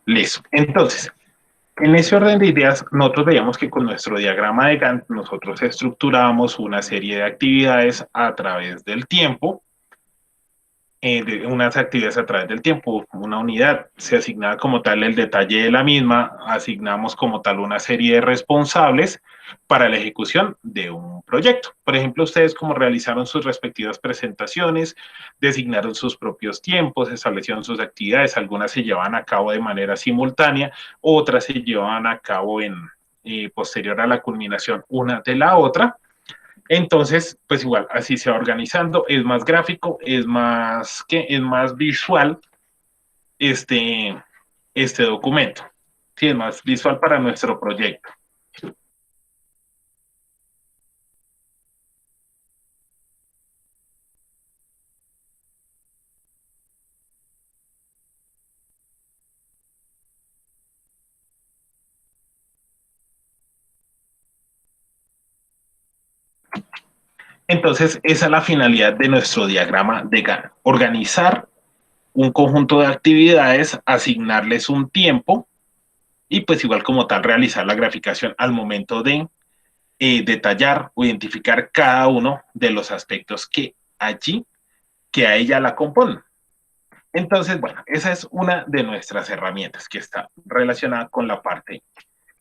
Listo. Entonces, en ese orden de ideas, nosotros veíamos que con nuestro diagrama de Gantt nosotros estructurábamos una serie de actividades a través del tiempo, de unas actividades a través del tiempo, una unidad, se asignaba como tal el detalle de la misma, asignamos como tal una serie de responsables para la ejecución de un proyecto. Por ejemplo, ustedes como realizaron sus respectivas presentaciones, designaron sus propios tiempos, establecieron sus actividades, algunas se llevan a cabo de manera simultánea, otras se llevan a cabo en posterior a la culminación una de la otra. Entonces, pues igual, así se va organizando, es más gráfico, es más visual este, este documento. Sí, es más visual para nuestro proyecto. Entonces, esa es la finalidad de nuestro diagrama de Gantt. Organizar un conjunto de actividades, asignarles un tiempo y pues igual como tal realizar la graficación al momento de detallar o identificar cada uno de los aspectos que a ella la componen. Entonces, bueno, esa es una de nuestras herramientas que está relacionada con la parte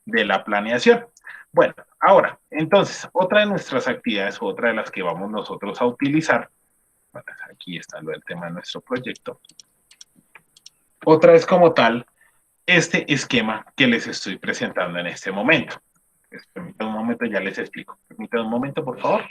de la planeación. Bueno, ahora, entonces, otra de nuestras actividades, otra de las que vamos nosotros a utilizar, bueno, aquí está lo del tema de nuestro proyecto, otra es como tal este esquema que les estoy presentando en este momento. Permítanme un momento, ya les explico. Permítanme un momento, por favor.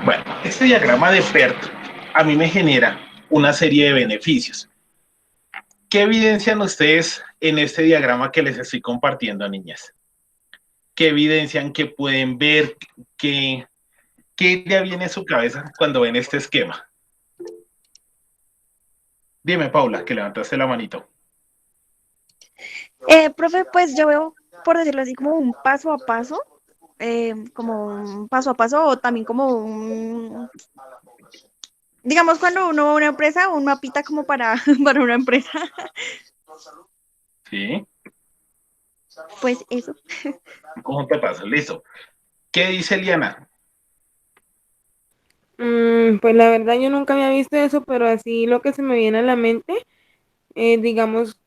Bueno, este diagrama de PERT a mí me genera una serie de beneficios. ¿Qué evidencian ustedes en este diagrama que les estoy compartiendo, niñas? ¿Qué evidencian, qué pueden ver, qué, qué idea viene a su cabeza cuando ven este esquema? Dime, Paula, que levantaste la manito. Profe, pues yo veo, por decirlo así, como un paso a paso, como un paso a paso, o también como un, digamos, cuando uno va a una empresa, un mapita como para, para una empresa. Sí, Pues eso. ¿cómo te pasa? Listo. ¿Qué dice Liana? Pues la verdad yo nunca había visto eso, pero así lo que se me viene a la mente, digamos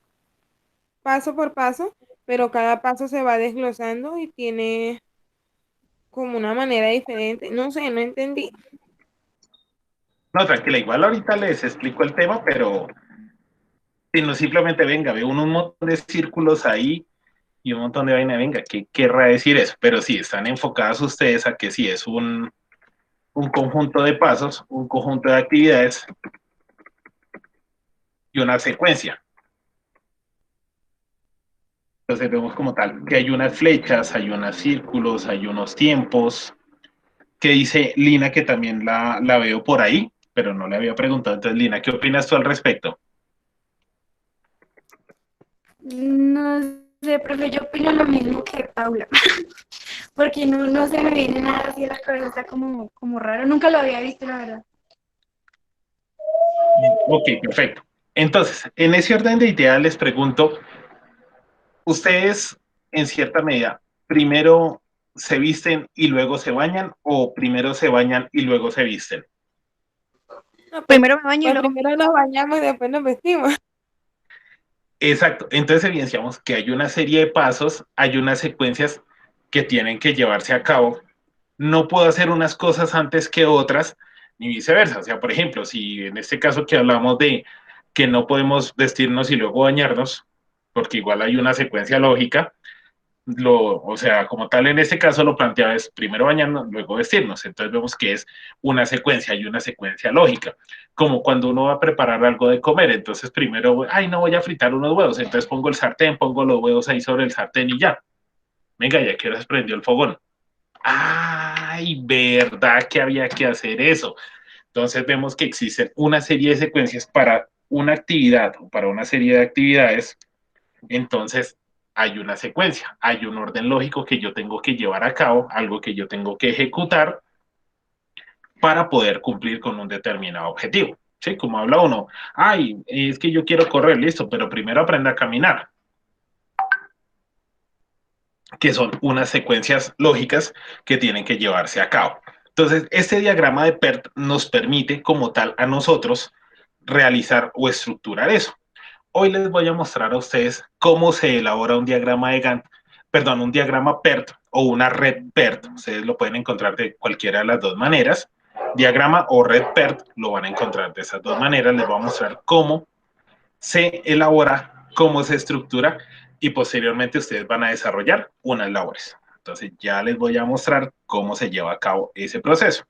paso por paso, pero cada paso se va desglosando y tiene como una manera diferente. No sé, no entendí. No, tranquila, igual ahorita les explico el tema, pero si no simplemente venga, veo un montón de círculos ahí y un montón de vaina, venga, ¿qué querrá decir eso? Pero sí, están enfocadas ustedes a que sí es un conjunto de pasos, un conjunto de actividades y una secuencia. Entonces vemos como tal que hay unas flechas, hay unos círculos, hay unos tiempos, que dice Lina que también la veo por ahí, pero no le había preguntado. Entonces, Lina, ¿qué opinas tú al respecto? No sé, profe, yo opino lo mismo que Paula, porque no se me viene nada así a la cabeza, está como raro, nunca lo había visto, la verdad. Ok, perfecto. Entonces, en ese orden de ideas les pregunto, ¿ustedes en cierta medida primero se visten y luego se bañan o primero se bañan y luego se visten? No, Primero me baño y pues luego. primero nos bañamos y después nos vestimos. Exacto. Entonces evidenciamos que hay una serie de pasos, hay unas secuencias que tienen que llevarse a cabo. No puedo hacer unas cosas antes que otras, ni viceversa. O sea, por ejemplo, si en este caso que hablamos de que no podemos vestirnos y luego bañarnos, porque igual hay una secuencia lógica, o sea, como tal en este caso lo planteaba es primero bañarnos, luego vestirnos. Entonces vemos que es una secuencia y una secuencia lógica, como cuando uno va a preparar algo de comer. Entonces primero, ay, no voy a fritar unos huevos, entonces pongo el sartén, pongo los huevos ahí sobre el sartén y ya. Venga, ya que ahora se prendió el fogón. Ay, verdad que había que hacer eso. Entonces vemos que existen una serie de secuencias para una actividad o para una serie de actividades. Entonces hay una secuencia, hay un orden lógico que yo tengo que llevar a cabo, algo que yo tengo que ejecutar para poder cumplir con un determinado objetivo. ¿Sí? Como habla uno, ay, es que yo quiero correr, listo, pero primero aprenda a caminar, que son unas secuencias lógicas que tienen que llevarse a cabo. Entonces, este diagrama de PERT nos permite como tal a nosotros realizar o estructurar eso. Hoy les voy a mostrar a ustedes cómo se elabora un diagrama de Gantt, perdón, un diagrama PERT o una red PERT. Ustedes lo pueden encontrar de cualquiera de las dos maneras. Diagrama o red PERT lo van a encontrar de esas dos maneras. Les voy a mostrar cómo se elabora, cómo se estructura y posteriormente ustedes van a desarrollar unas labores. Entonces ya les voy a mostrar cómo se lleva a cabo ese proceso.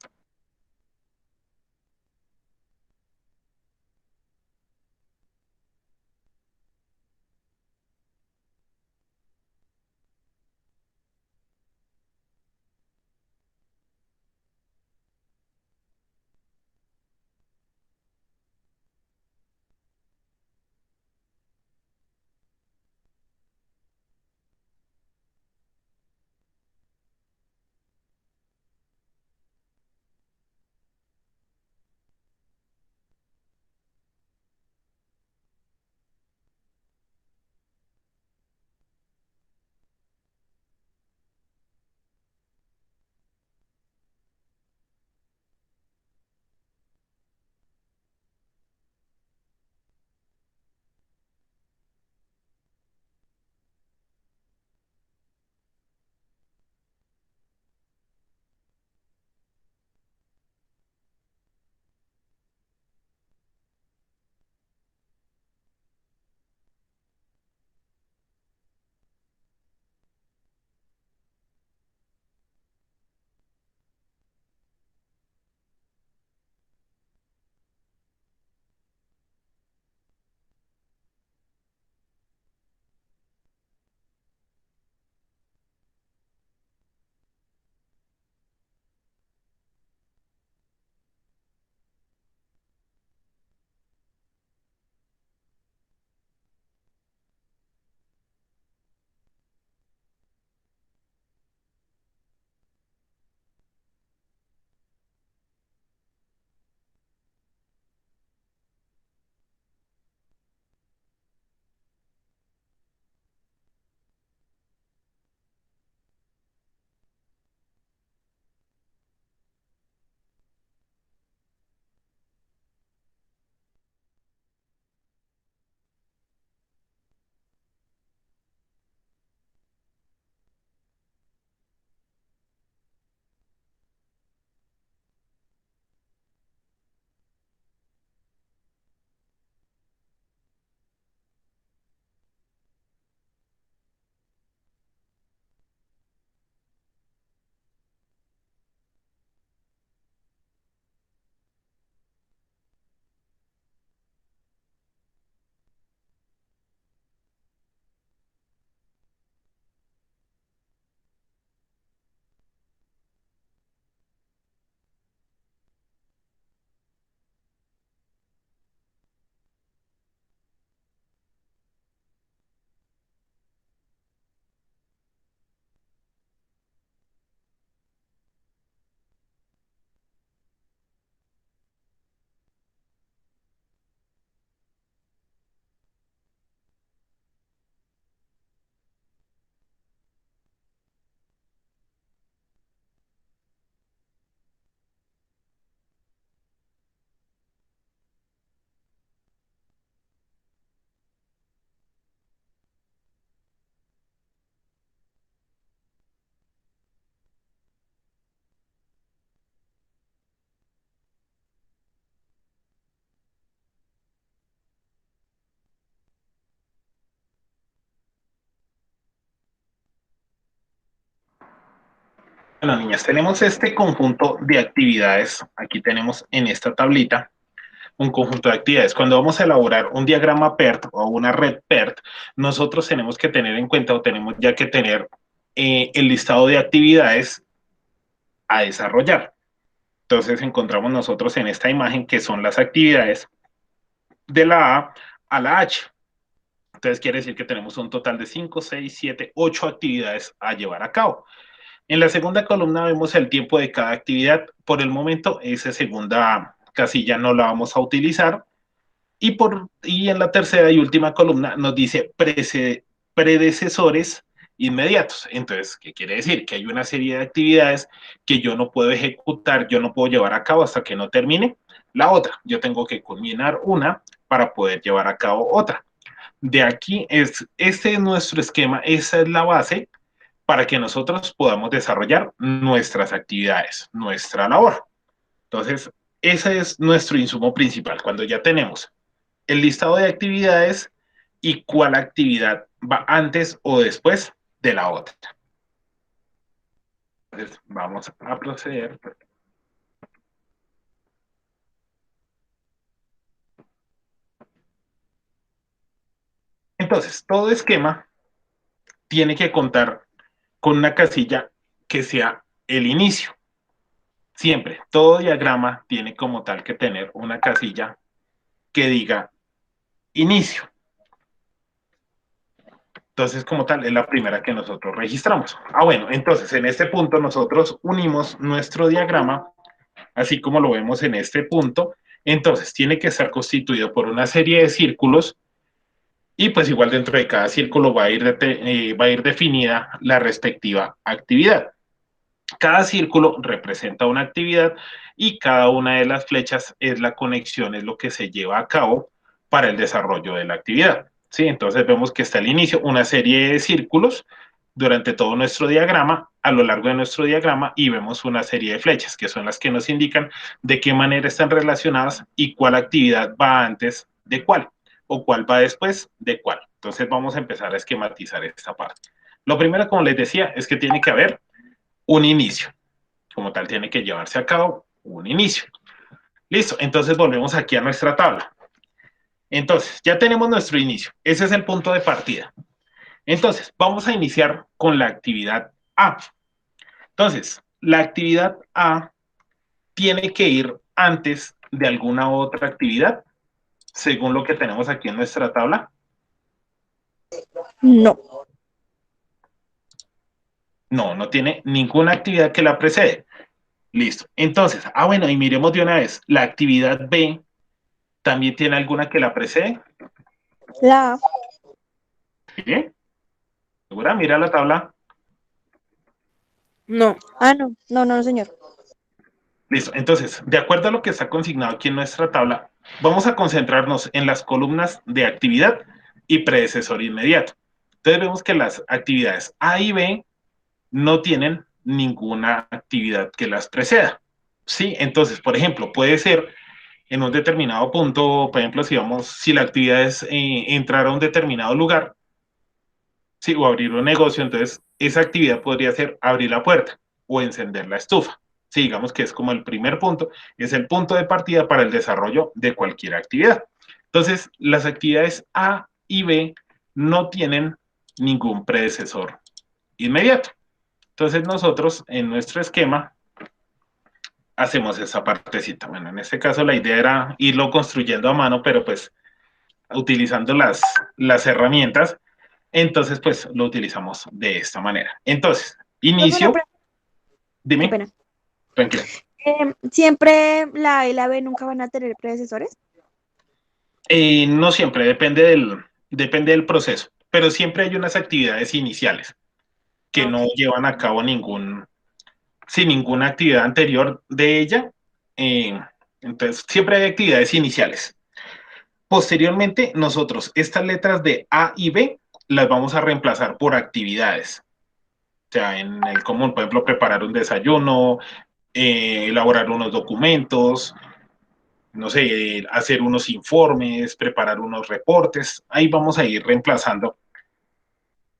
Bueno, niñas, tenemos este conjunto de actividades. Aquí tenemos en esta tablita un conjunto de actividades. Cuando vamos a elaborar un diagrama PERT o una red PERT, nosotros tenemos que tener en cuenta o tenemos ya que tener el listado de actividades a desarrollar. Entonces encontramos nosotros en esta imagen que son las actividades de la a la H. Entonces quiere decir que tenemos un total de 5, 6, 7, 8 actividades a llevar a cabo. En la segunda columna vemos el tiempo de cada actividad. Por el momento, esa segunda casilla no la vamos a utilizar. Y en la tercera y última columna nos dice predecesores inmediatos. Entonces, ¿qué quiere decir? Que hay una serie de actividades que yo no puedo ejecutar, yo no puedo llevar a cabo hasta que no termine la otra. Yo tengo que culminar una para poder llevar a cabo otra. De aquí, este es nuestro esquema, esa es la base para que nosotros podamos desarrollar nuestras actividades, nuestra labor. Entonces, ese es nuestro insumo principal. Cuando ya tenemos el listado de actividades y cuál actividad va antes o después de la otra. Entonces, vamos a proceder. Entonces, todo esquema tiene que contar con una casilla que sea el inicio. Siempre, todo diagrama tiene como tal que tener una casilla que diga inicio. Entonces, como tal, es la primera que nosotros registramos. Bueno, entonces en este punto nosotros unimos nuestro diagrama, así como lo vemos en este punto. Entonces, tiene que estar constituido por una serie de círculos y pues igual dentro de cada círculo va a ir definida la respectiva actividad. Cada círculo representa una actividad y cada una de las flechas es la conexión, es lo que se lleva a cabo para el desarrollo de la actividad. ¿Sí? Entonces vemos que está al inicio una serie de círculos durante todo nuestro diagrama, a lo largo de nuestro diagrama, y vemos una serie de flechas, que son las que nos indican de qué manera están relacionadas y cuál actividad va antes de cuál, o cuál va después de cuál. Entonces vamos a empezar a esquematizar esta parte. Lo primero, como les decía, es que tiene que haber un inicio. Como tal, tiene que llevarse a cabo un inicio. Listo, entonces volvemos aquí a nuestra tabla. Entonces, ya tenemos nuestro inicio. Ese es el punto de partida. Entonces, vamos a iniciar con la actividad A. Entonces, la actividad A tiene que ir antes de alguna otra actividad, según lo que tenemos aquí en nuestra tabla. No. No, no tiene ninguna actividad que la precede. Listo. Entonces, bueno, y miremos de una vez, la actividad B también tiene alguna que la precede. La A. ¿Sí? ¿Segura? Mira la tabla. No. Ah, no. No, no, señor. Listo. Entonces, de acuerdo a lo que está consignado aquí en nuestra tabla, vamos a concentrarnos en las columnas de actividad y predecesor inmediato. Entonces vemos que las actividades A y B no tienen ninguna actividad que las preceda. ¿Sí? Entonces, por ejemplo, puede ser en un determinado punto, por ejemplo, si la actividad es entrar a un determinado lugar, sí, o abrir un negocio, entonces esa actividad podría ser abrir la puerta o encender la estufa. Sí, digamos que es como el primer punto, es el punto de partida para el desarrollo de cualquier actividad. Entonces, las actividades A y B no tienen ningún predecesor inmediato. Entonces, nosotros en nuestro esquema hacemos esa partecita. Bueno, en este caso la idea era irlo construyendo a mano, pero pues utilizando las herramientas, entonces pues lo utilizamos de esta manera. Entonces, inicio, Qué dime, pena. tranquila. Siempre la A y la B nunca van a tener predecesores. No siempre, depende del proceso, pero siempre hay unas actividades iniciales que no Ok. llevan a cabo sin ninguna actividad anterior de ella. Entonces, siempre hay actividades iniciales. Posteriormente, nosotros estas letras de A y B las vamos a reemplazar por actividades. O sea, en el común, por ejemplo, preparar un desayuno, elaborar unos documentos, no sé, hacer unos informes, preparar unos reportes. Ahí vamos a ir reemplazando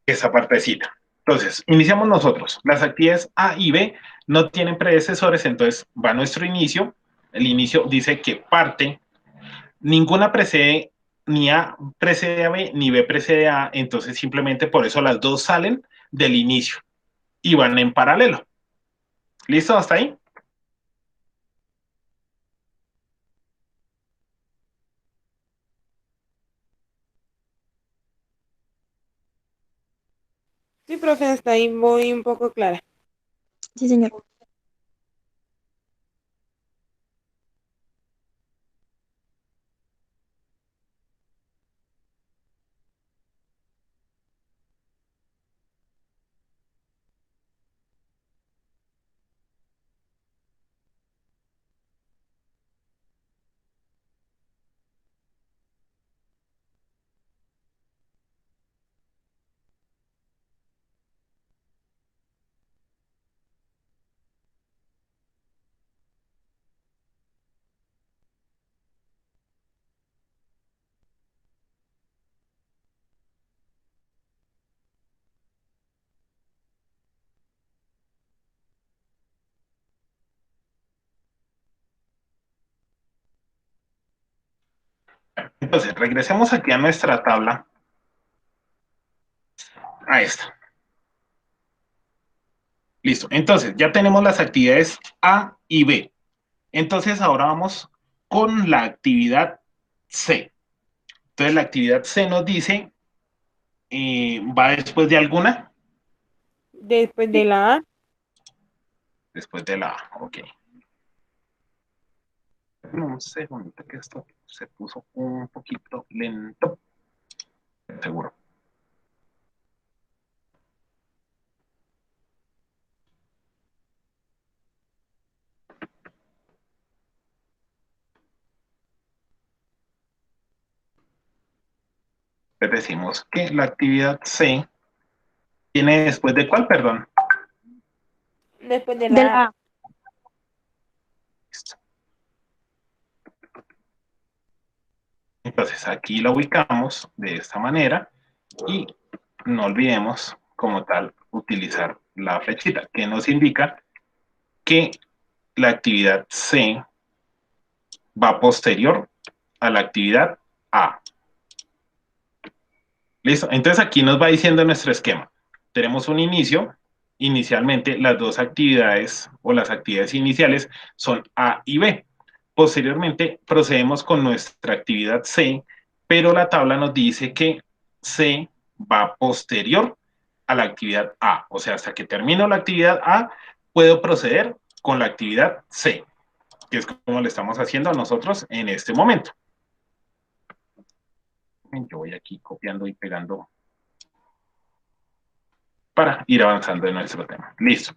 esa partecita. Entonces, iniciamos nosotros. Las actividades A y B no tienen predecesores, entonces va nuestro inicio. El inicio dice que parte, ninguna precede, ni A precede a B, ni B precede a A, entonces simplemente por eso las dos salen del inicio y van en paralelo. ¿Listo? ¿Hasta ahí? Sí, profe, hasta ahí voy un poco clara. Sí, señor. Entonces, regresemos aquí a nuestra tabla, a esta. Listo. Entonces, ya tenemos las actividades A y B. Entonces, ahora vamos con la actividad C. Entonces, la actividad C nos dice, ¿va después de alguna? Después de la A, Después de la A, ok. Un segundo, que esto se puso un poquito lento. Seguro. Entonces decimos que la actividad C tiene después de cuál, perdón. después de De la A. la A. Listo. Entonces aquí la ubicamos de esta manera y no olvidemos como tal utilizar la flechita que nos indica que la actividad C va posterior a la actividad A. ¿Listo? Entonces aquí nos va diciendo nuestro esquema. Tenemos un inicio. Inicialmente las dos actividades o las actividades iniciales son A y B. Posteriormente procedemos con nuestra actividad C, pero la tabla nos dice que C va posterior a la actividad A. O sea, hasta que termino la actividad A, puedo proceder con la actividad C, que es como le estamos haciendo a nosotros en este momento. Yo voy aquí copiando y pegando para ir avanzando en nuestro tema. Listo.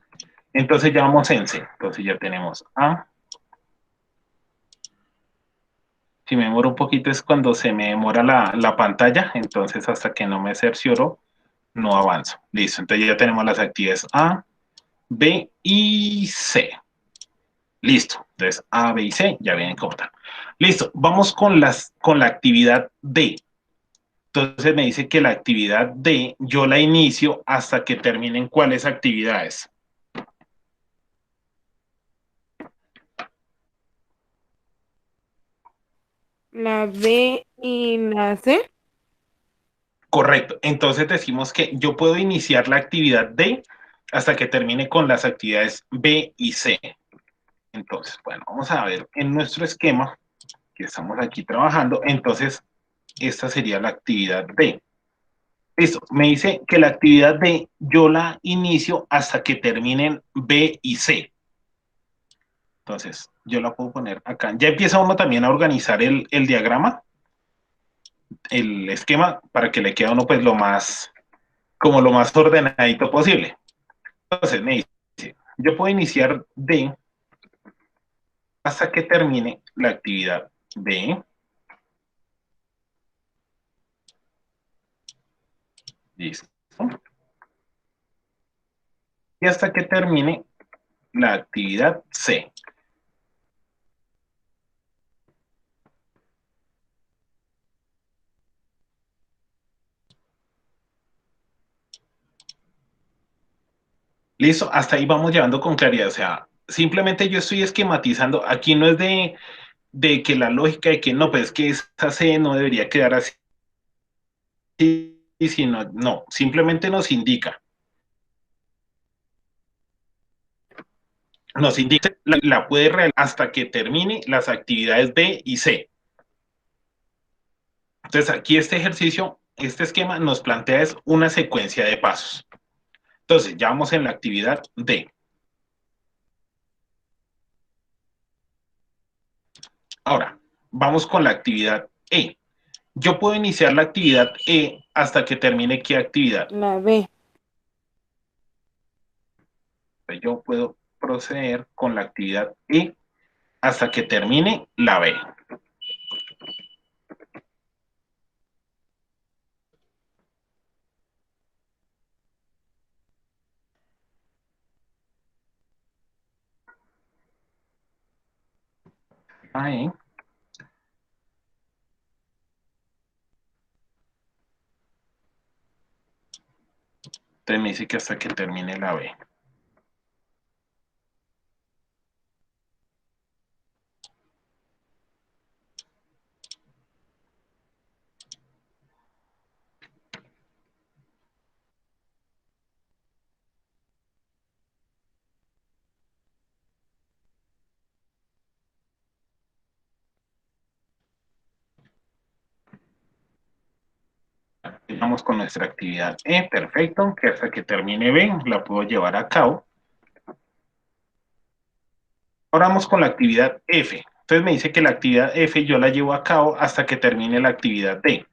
Entonces ya vamos en C. Entonces ya tenemos A. Si me demoro un poquito es cuando se me demora la pantalla, entonces hasta que no me cercioro, no avanzo. Listo, entonces ya tenemos las actividades A, B y C. Listo, entonces A, B y C ya vienen como tal. Listo, vamos con la actividad D. Entonces me dice que la actividad D yo la inicio hasta que terminen cuáles actividades. La B y la C. Correcto. Entonces decimos que yo puedo iniciar la actividad D hasta que termine con las actividades B y C. Entonces, bueno, vamos a ver en nuestro esquema que estamos aquí trabajando. Entonces, esta sería la actividad D. Listo. Me dice que la actividad D yo la inicio hasta que terminen B y C. Entonces, yo la puedo poner acá. Ya empieza uno también a organizar el diagrama, el esquema, para que le quede a uno pues lo más, como lo más ordenadito posible. Entonces me dice, yo puedo iniciar D hasta que termine la actividad B. Listo. Y hasta que termine la actividad C. Listo, hasta ahí vamos llevando con claridad. O sea, simplemente yo estoy esquematizando. Aquí no es de que la lógica de que no, pues es que esta C no debería quedar así, sino, no, simplemente nos indica la puede realizar hasta que termine las actividades B y C. Entonces, aquí este ejercicio, este esquema nos plantea es una secuencia de pasos. Entonces, ya vamos en la actividad D. Ahora, vamos con la actividad E. Yo puedo iniciar la actividad E hasta que termine ¿qué actividad? La B. Yo puedo proceder con la actividad E hasta que termine la B. Ahí. Entonces me dice que hasta que termine la B. Vamos con nuestra actividad E, perfecto, que hasta que termine B la puedo llevar a cabo. Ahora vamos con la actividad F. Entonces me dice que la actividad F yo la llevo a cabo hasta que termine la actividad D.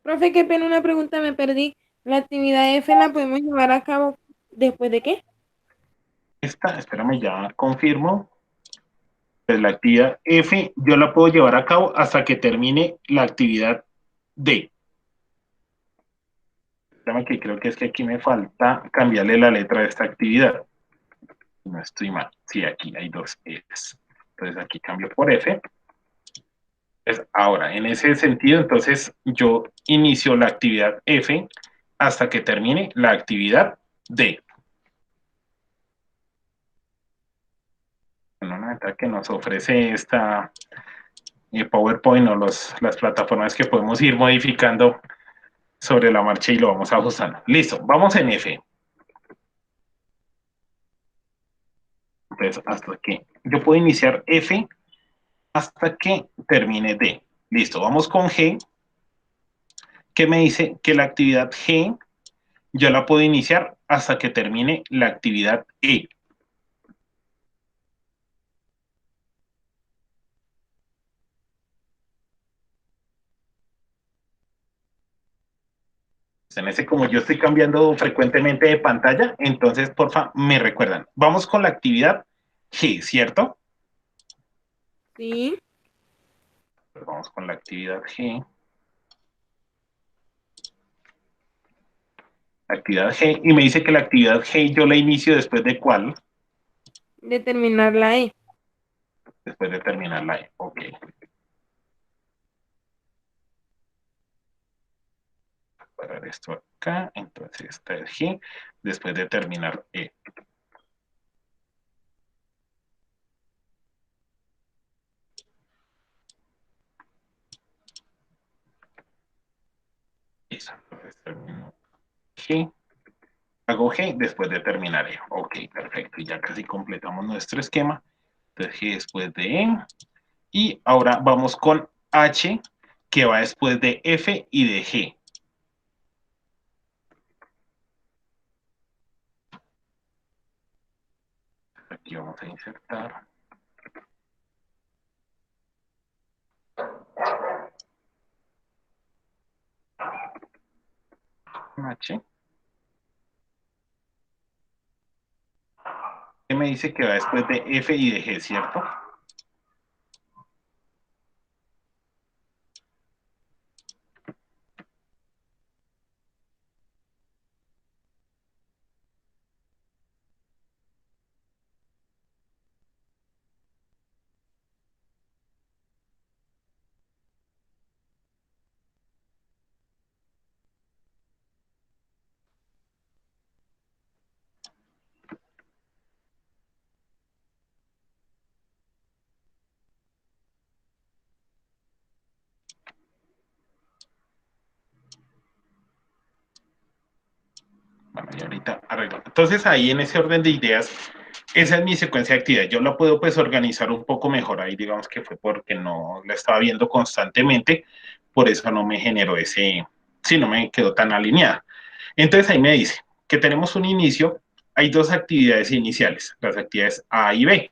Profe, qué pena, una pregunta, me perdí. ¿La actividad F la podemos llevar a cabo después de qué? Esta, espérame, ya confirmo. Pues la actividad F yo la puedo llevar a cabo hasta que termine la actividad D. Espérame que creo que es que aquí me falta cambiarle la letra de esta actividad. No estoy mal. Sí, aquí hay dos Fs. Entonces aquí cambio por F. Pues ahora, en ese sentido, entonces yo inicio la actividad F hasta que termine la actividad D. Bueno, una ventaja que nos ofrece esta PowerPoint o las plataformas que podemos ir modificando sobre la marcha y lo vamos ajustando. Listo, vamos en F. Entonces, hasta que yo puedo iniciar F hasta que termine D. Listo, vamos con G, que me dice que la actividad G yo la puedo iniciar hasta que termine la actividad E. En ese, como yo estoy cambiando frecuentemente de pantalla, entonces, porfa, me recuerdan. Vamos con la actividad G, ¿cierto? Sí. Pues vamos con la actividad G. Actividad G. Y me dice que la actividad G yo la inicio después de ¿cuál? Determinar la E. Después de terminar la E. Ok. Parar esto acá. Entonces, esta es G. Después de terminar E. Eso. Entonces, termino G. Hago G después de terminar E. Ok, perfecto. Y ya casi completamos nuestro esquema. Entonces, G después de E. Y ahora vamos con H, que va después de F y de G. Aquí vamos a insertar H. Que me dice que va después de F y de G, ¿cierto? Y ahorita arreglo. Entonces ahí en ese orden de ideas, esa es mi secuencia de actividad. Yo la puedo pues organizar un poco mejor. Ahí digamos que fue porque no la estaba viendo constantemente, por eso no me generó sí, no me quedó tan alineada. Entonces ahí me dice que tenemos un inicio, hay dos actividades iniciales, las actividades A y B,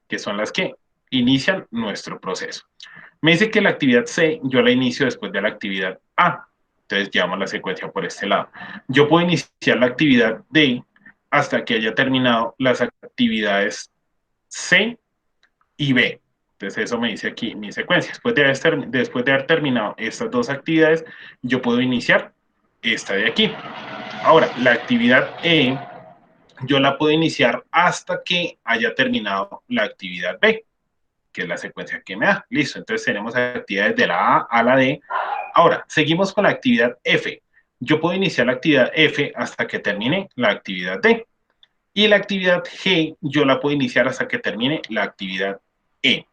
que son las que inician nuestro proceso. Me dice que la actividad C yo la inicio después de la actividad A. Entonces llevamos la secuencia por este lado. Yo puedo iniciar la actividad D hasta que haya terminado las actividades C y B. Entonces eso me dice aquí mi secuencia. Después de haber terminado estas dos actividades, yo puedo iniciar esta de aquí. Ahora, la actividad E yo la puedo iniciar hasta que haya terminado la actividad B, que es la secuencia que me da. Listo, entonces tenemos actividades de la A a la D. Ahora, seguimos con la actividad F. Yo puedo iniciar la actividad F hasta que termine la actividad D. Y la actividad G yo la puedo iniciar hasta que termine la actividad E.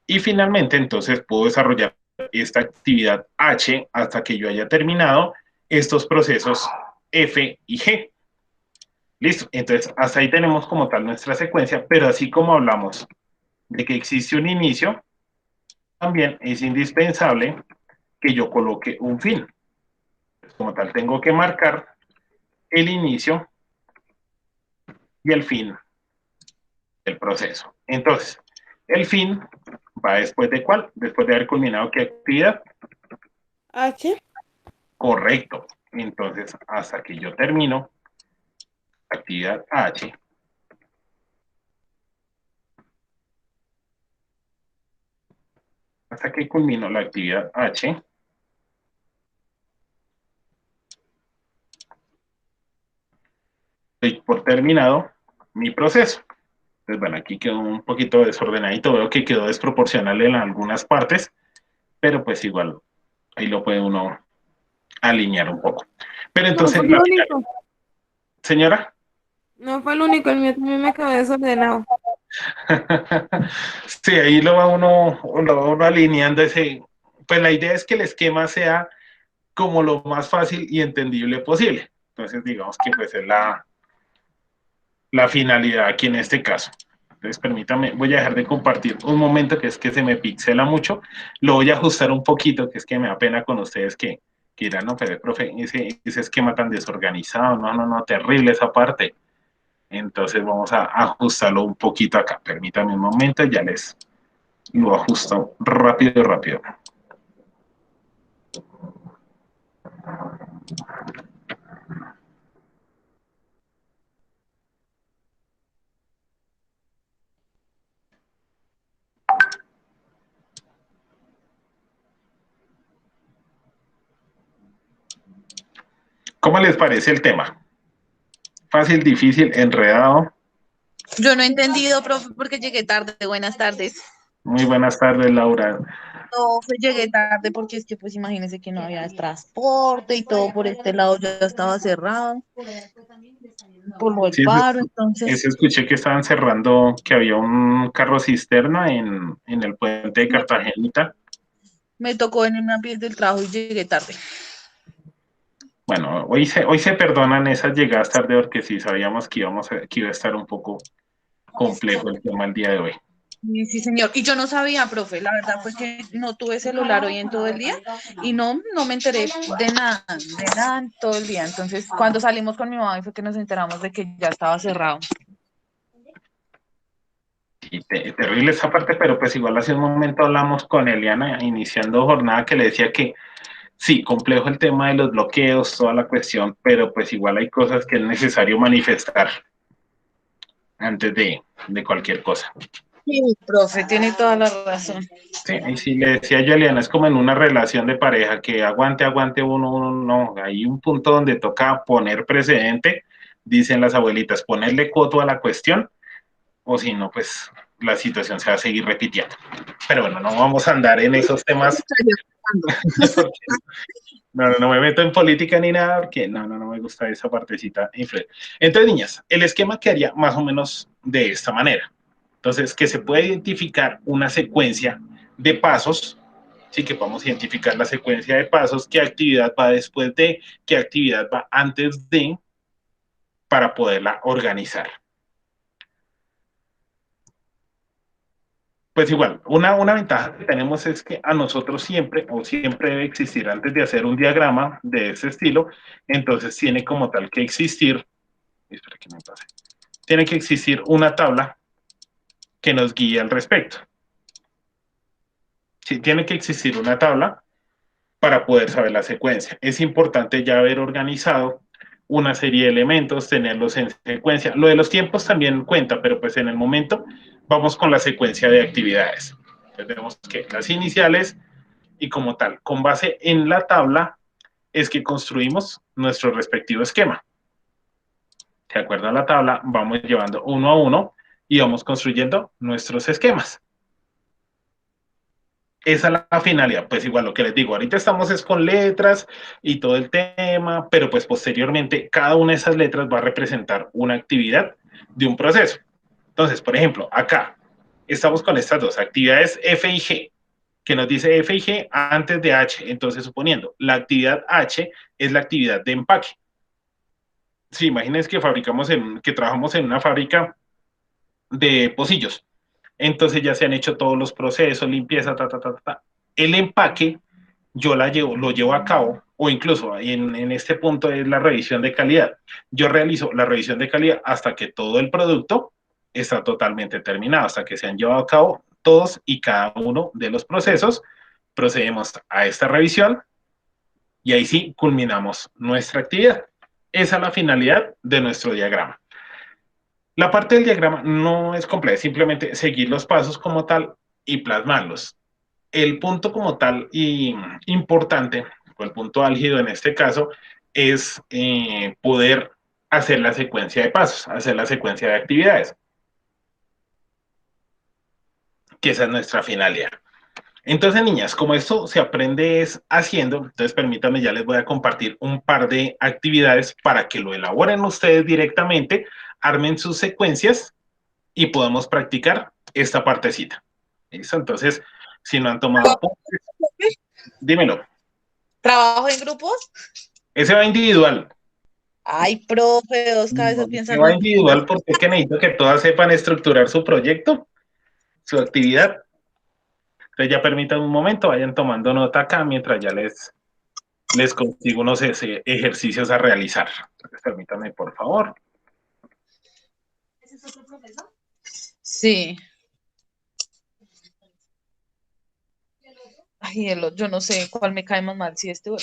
Y finalmente, entonces, puedo desarrollar esta actividad H hasta que yo haya terminado estos procesos F y G. Listo, entonces hasta ahí tenemos como tal nuestra secuencia, pero así como hablamos de que existe un inicio, también es indispensable que yo coloque un fin. Como tal, tengo que marcar el inicio y el fin del proceso. Entonces, el fin va después de ¿cuál? Después de haber culminado ¿qué actividad? H. Correcto. Entonces, hasta que yo termino actividad H, hasta que culmino la actividad H, doy por terminado mi proceso. Entonces, bueno, aquí quedó un poquito desordenadito, veo que quedó desproporcional en algunas partes, pero pues igual ahí lo puede uno alinear un poco. Pero No entonces, fue el único. señora. No fue el único, el mío también me quedó desordenado. Sí, ahí lo va uno alineando ese. Pues la idea es que el esquema sea como lo más fácil y entendible posible. Entonces, digamos que pues es la finalidad aquí en este caso. Entonces, permítame, voy a dejar de compartir un momento, que es que se me pixela mucho. Lo voy a ajustar un poquito, que es que me da pena con ustedes que dirán, no, pero profe, ese esquema tan desorganizado, no, terrible esa parte. Entonces vamos a ajustarlo un poquito acá. Permítame un momento, ya les lo ajusto rápido. ¿Cómo les parece el tema? Fácil, difícil, enredado. Yo no he entendido, profe, porque llegué tarde. Buenas tardes. Muy buenas tardes, Laura. No, pues llegué tarde porque es que, pues, imagínese que no había transporte y todo por este lado ya estaba cerrado por lo del Sí, paro, entonces escuché que estaban cerrando, que había un carro cisterna en el puente de Cartagenita. me tocó venirme a pie del trabajo y llegué tarde. Bueno, hoy se perdonan esas llegadas tarde porque sí sabíamos que que iba a estar un poco complejo el tema el día de hoy. Sí, señor. Y yo no sabía, profe, la verdad fue que no tuve celular hoy en todo el día y no me enteré de nada en todo el día. Entonces, cuando salimos con mi mamá fue que nos enteramos de que ya estaba cerrado. Y terrible esa parte, pero pues igual hace un momento hablamos con Eliana iniciando jornada que le decía que sí, complejo el tema de los bloqueos, toda la cuestión, pero pues igual hay cosas que es necesario manifestar antes de cualquier cosa. Sí, profe, tiene toda la razón. Sí, y sí le decía yo a Eliana, es como en una relación de pareja, que aguante uno, no, hay un punto donde toca poner precedente, dicen las abuelitas, ponerle coto a la cuestión, o si no, pues la situación se va a seguir repitiendo. Pero bueno, no vamos a andar en esos temas. No me meto en política ni nada, porque no me gusta esa partecita. Entonces, niñas, el esquema quedaría más o menos de esta manera. Entonces, que se puede identificar una secuencia de pasos, sí, que podemos identificar la secuencia de pasos, qué actividad va después de, qué actividad va antes de, para poderla organizar. Pues igual, una ventaja que tenemos es que a nosotros siempre, o siempre debe existir antes de hacer un diagrama de ese estilo, entonces tiene como tal que existir, espera que me pase, tiene que existir una tabla que nos guíe al respecto. Sí, tiene que existir una tabla para poder saber la secuencia. Es importante ya haber organizado una serie de elementos, tenerlos en secuencia. Lo de los tiempos también cuenta, pero pues en el momento vamos con la secuencia de actividades. Entonces vemos que las iniciales y como tal, con base en la tabla es que construimos nuestro respectivo esquema. De acuerdo a la tabla, vamos llevando uno a uno y vamos construyendo nuestros esquemas. Esa es la finalidad, pues igual lo que les digo, ahorita estamos es con letras y todo el tema, pero pues posteriormente cada una de esas letras va a representar una actividad de un proceso. Entonces, por ejemplo, acá estamos con estas dos actividades F y G, que nos dice F y G antes de H. Entonces, suponiendo, la actividad H es la actividad de empaque. Sí, imagínense que que trabajamos en una fábrica de pocillos. Entonces ya se han hecho todos los procesos, limpieza, ta, ta, ta, ta. El empaque yo lo llevo a cabo, o incluso en este punto es la revisión de calidad. Yo realizo la revisión de calidad hasta que todo el producto está totalmente terminado, hasta que se han llevado a cabo todos y cada uno de los procesos. Procedemos a esta revisión y ahí sí culminamos nuestra actividad. Esa es la finalidad de nuestro diagrama. La parte del diagrama no es compleja, es simplemente seguir los pasos como tal y plasmarlos. El punto como tal y importante, o el punto álgido en este caso, es poder hacer la secuencia de pasos, hacer la secuencia de actividades, que esa es nuestra finalidad. Entonces, niñas, como esto se aprende es haciendo, entonces permítanme, ya les voy a compartir un par de actividades para que lo elaboren ustedes directamente, armen sus secuencias y podamos practicar esta partecita. ¿Listo? Entonces, si no han tomado apuntes, dímelo. ¿Trabajo en grupos? Ese va individual. Ay, profe, dos No, cabezas ese piensan va lo mismo. individual porque es que necesito que todas sepan estructurar su proyecto, su actividad. Entonces ya permitan un momento, vayan tomando nota acá mientras ya les consigo unos ejercicios a realizar. Entonces, permítanme, por favor. ¿Ese es otro profesor? Sí. Ay, yo no sé cuál me cae más mal, si este o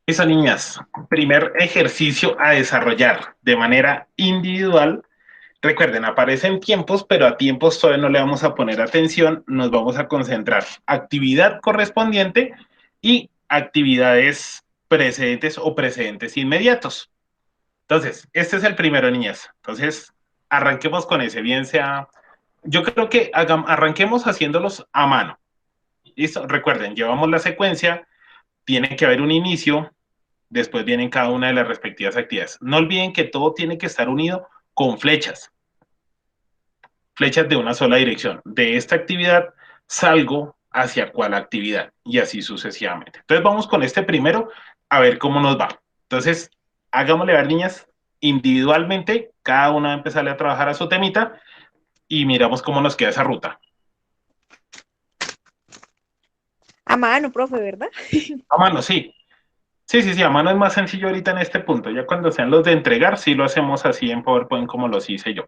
Eso, niñas, primer ejercicio a desarrollar de manera individual. Recuerden, aparecen tiempos, pero a tiempos todavía no le vamos a poner atención, nos vamos a concentrar actividad correspondiente y actividades precedentes o precedentes inmediatos. Entonces, este es el primero, niñas. Entonces, arranquemos con ese, bien sea, yo creo que arranquemos haciéndolos a mano. ¿Listo? Recuerden, llevamos la secuencia, tiene que haber un inicio, después vienen cada una de las respectivas actividades. No olviden que todo tiene que estar unido con flechas de una sola dirección. De esta actividad salgo hacia cuál actividad y así sucesivamente. Entonces vamos con este primero a ver cómo nos va. Entonces, hagámosle ver, niñas, individualmente, cada una va a empezar a trabajar a su temita y miramos cómo nos queda esa ruta. A mano, profe, ¿verdad? A mano, sí. Sí, a mano es más sencillo ahorita en este punto. Ya cuando sean los de entregar, sí lo hacemos así en PowerPoint como los hice yo.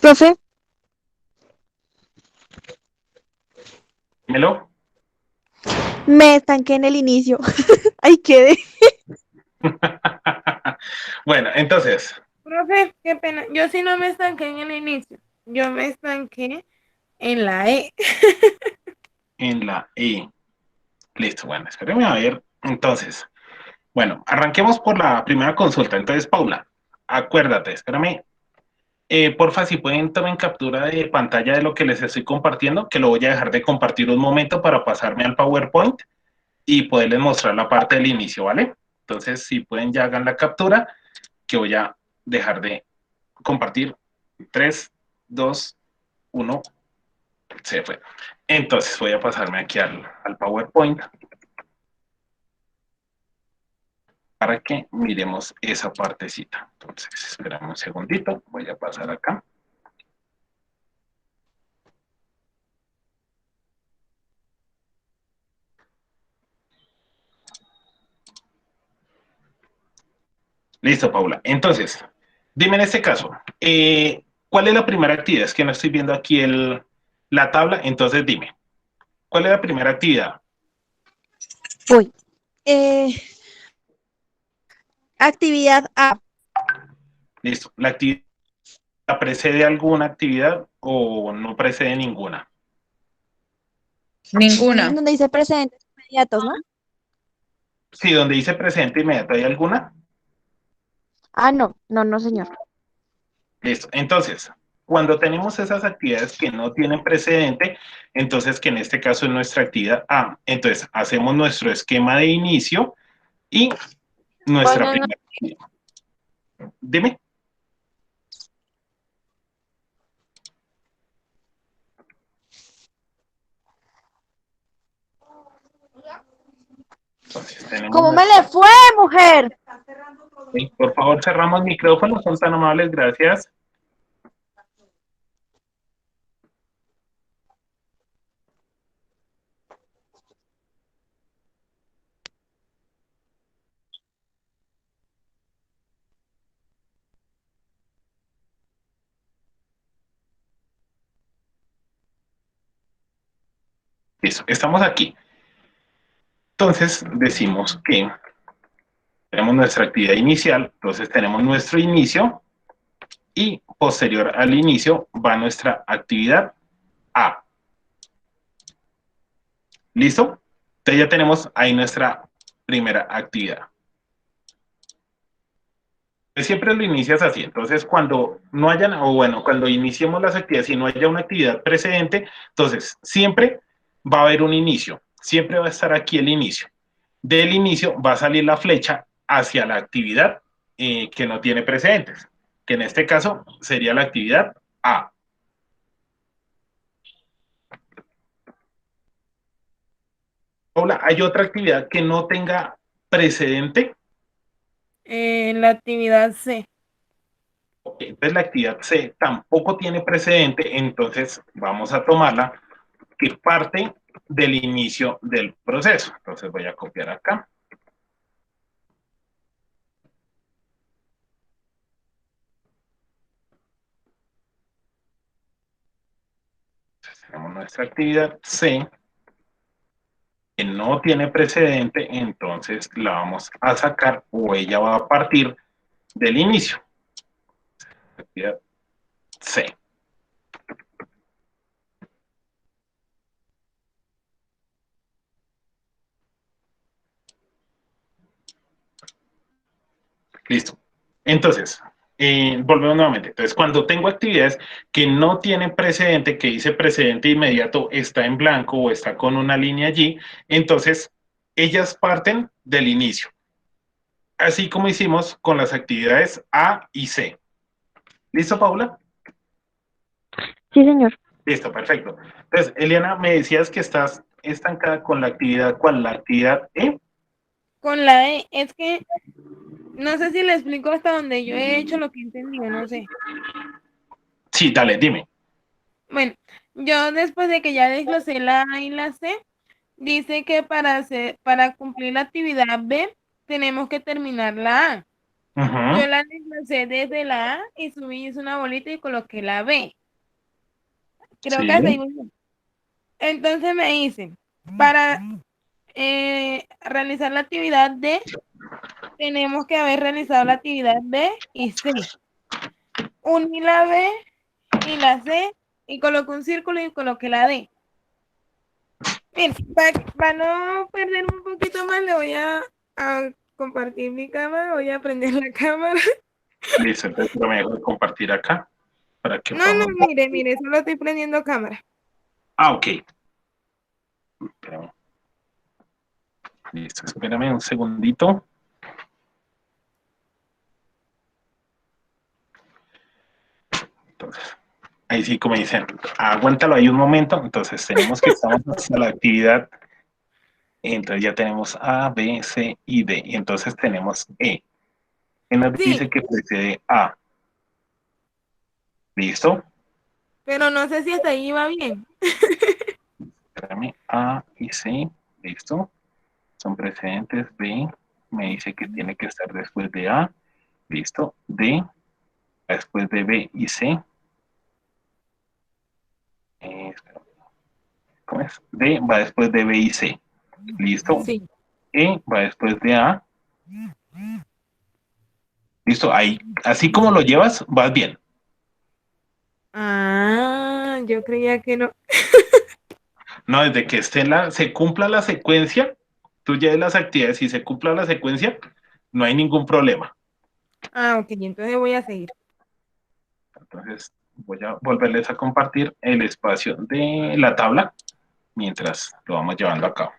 Profe, ¿Melo? me estanqué en el inicio. Ahí quedé. Bueno, entonces, Profe, qué pena. Yo sí no me estanqué en el inicio. Yo me estanqué en la E. en la E. Listo, bueno, espérame a ver. Entonces, bueno, arranquemos por la primera consulta. Entonces, Paula, acuérdate, espérame. Porfa, si pueden, tomen captura de pantalla de lo que les estoy compartiendo, que lo voy a dejar de compartir un momento para pasarme al PowerPoint y poderles mostrar la parte del inicio, ¿vale? Entonces, si pueden, ya hagan la captura, que voy a dejar de compartir. 3, 2, 1, se fue. Entonces, voy a pasarme aquí al PowerPoint para que miremos esa partecita. Entonces, espérame un segundito, voy a pasar acá. Listo, Paula. Entonces, dime en este caso, ¿cuál es la primera actividad? Es que no estoy viendo aquí la tabla, entonces dime, ¿cuál es la primera actividad? Voy. Eh, actividad A. Listo. ¿La actividad precede alguna actividad o no precede ninguna? Ninguna. Donde dice presentes inmediatos, ¿no? Sí, donde dice presente inmediato, ¿hay alguna? Ah, no, no, no, señor. Listo. Entonces, cuando tenemos esas actividades que no tienen precedente, entonces que en este caso es nuestra actividad A. Entonces, hacemos nuestro esquema de inicio y nuestra Buenas primera actividad. Dime. Entonces tenemos ¿Cómo me nuestra... le fue, mujer? Sí, por favor, cerramos micrófonos, son tan amables, gracias. Listo, estamos aquí. Entonces decimos que tenemos nuestra actividad inicial, entonces tenemos nuestro inicio y posterior al inicio va nuestra actividad A. ¿Listo? Entonces ya tenemos ahí nuestra primera actividad. Siempre lo inicias así, entonces cuando no hayan, o bueno, cuando iniciemos las actividades y no haya una actividad precedente, entonces siempre va a haber un inicio, siempre va a estar aquí el inicio. Del inicio va a salir la flecha hacia la actividad que no tiene precedentes, que en este caso sería la actividad A. Paula, ¿hay otra actividad que no tenga precedente? La actividad C. Ok, entonces la actividad C tampoco tiene precedente, entonces vamos a tomarla que parte del inicio del proceso. Entonces voy a copiar acá. Entonces, tenemos nuestra actividad C, que no tiene precedente, entonces la vamos a sacar o ella va a partir del inicio. Actividad C. Listo. Entonces, volvemos nuevamente. Entonces, cuando tengo actividades que no tienen precedente, que dice precedente inmediato, está en blanco o está con una línea allí, entonces ellas parten del inicio. Así como hicimos con las actividades A y C. ¿Listo, Paula? Sí, señor. Listo, perfecto. Entonces, Eliana, me decías que estás estancada con la actividad, ¿cuál? La actividad E. Con la E, es que no sé si le explico hasta donde yo he hecho lo que he entendido, no sé. Sí, dale, dime. Bueno, yo después de que ya desglosé la A y la C, dice que para cumplir la actividad B, tenemos que terminar la A. Ujú. Yo la desglosé desde la A y subí, hice una bolita y coloqué la B. Creo que hasta ahí Sí, voy bien. Entonces me dice, para realizar la actividad D, tenemos que haber realizado la actividad B y C. Uní la B y la C y coloqué un círculo y coloqué la D. Bien, para no perder un poquito más, le voy a compartir mi cámara, voy a prender la cámara. listo. Entonces, lo mejor compartir acá para que No, no, podamos. mire, solo estoy prendiendo cámara. Ah, ok. Espérame. Listo, espérame un segundito. Entonces, ahí sí, como dicen, aguántalo ahí un momento. Entonces, tenemos que estamos hacia la actividad. Entonces, ya tenemos A, B, C y D. Y entonces, tenemos E. ¿Qué nos Sí, dice que precede A? ¿Listo? pero no sé si hasta ahí va bien. Espérame. A y C. ¿Listo? Son precedentes. B. Me dice que tiene que estar después de A. ¿Listo? D. Después de B y C. Espérame, ¿cómo es? D va después de B y C. ¿Listo? Sí. E va después de A. ¿Listo? Ahí, así como lo llevas, vas bien. Ah, yo creía que no. No, desde que se cumpla la secuencia, tú lleves las actividades y se cumpla la secuencia, no hay ningún problema. Ah, ok, entonces voy a seguir. Entonces, voy a volverles a compartir el espacio de la tabla mientras lo vamos llevando a cabo.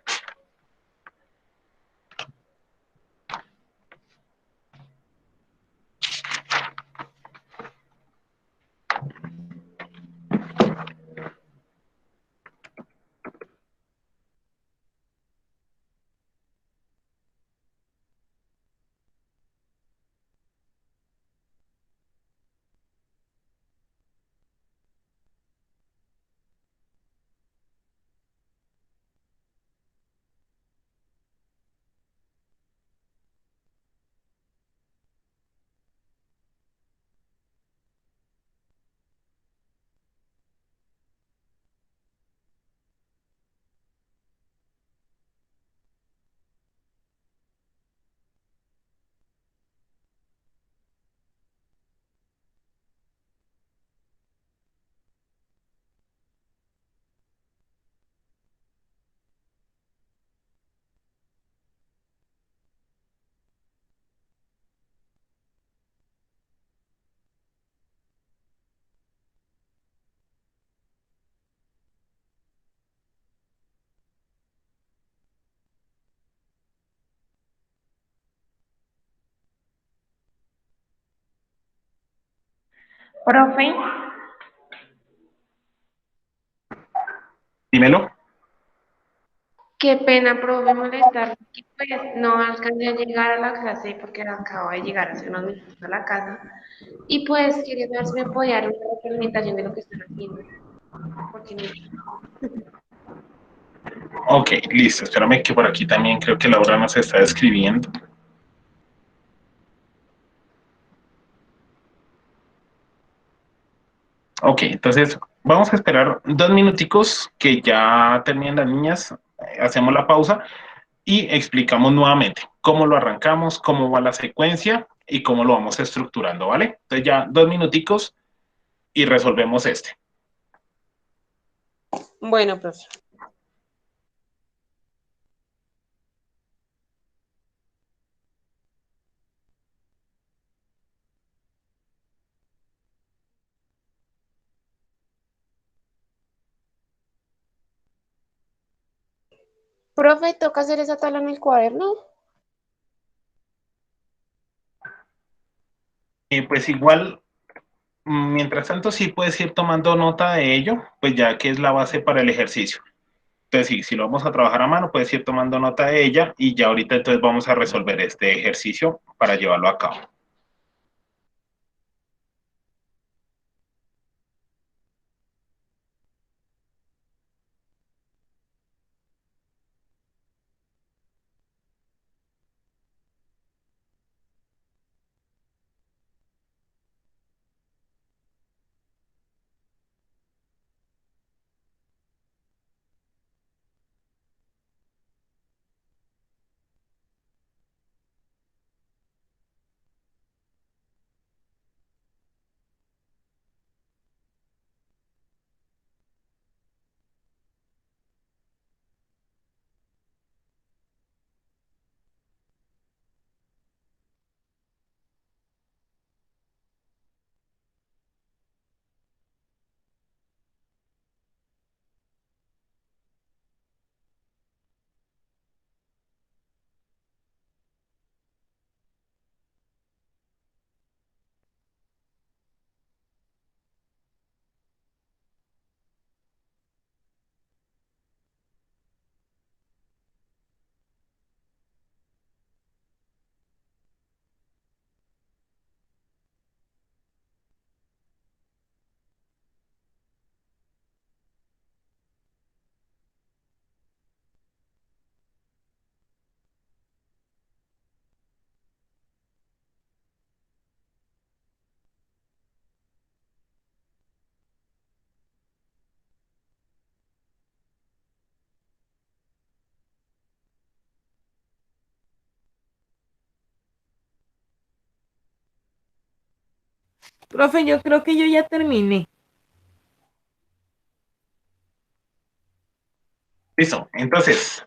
Profe, Dímelo. qué pena, profe, molestar. Pues no alcancé a llegar a la clase porque acabo de llegar hace unos minutos a la casa. Y pues quería saber si me podía dar una retroalimentación de lo que están haciendo. Porque no. Ok, listo. Espérame que por aquí también creo que Laura nos está escribiendo. Ok, entonces vamos a esperar 2 minuticos que ya terminen las niñas, hacemos la pausa y explicamos nuevamente cómo lo arrancamos, cómo va la secuencia y cómo lo vamos estructurando, ¿vale? Entonces ya 2 minuticos y resolvemos este. Bueno, profe. Profe, ¿toca hacer esa tabla en el cuaderno? Pues igual, mientras tanto sí puedes ir tomando nota de ello, pues ya que es la base para el ejercicio. Entonces sí, si lo vamos a trabajar a mano, puedes ir tomando nota de ella y ya ahorita entonces vamos a resolver este ejercicio para llevarlo a cabo. Profe, yo creo que yo ya terminé. Listo, entonces,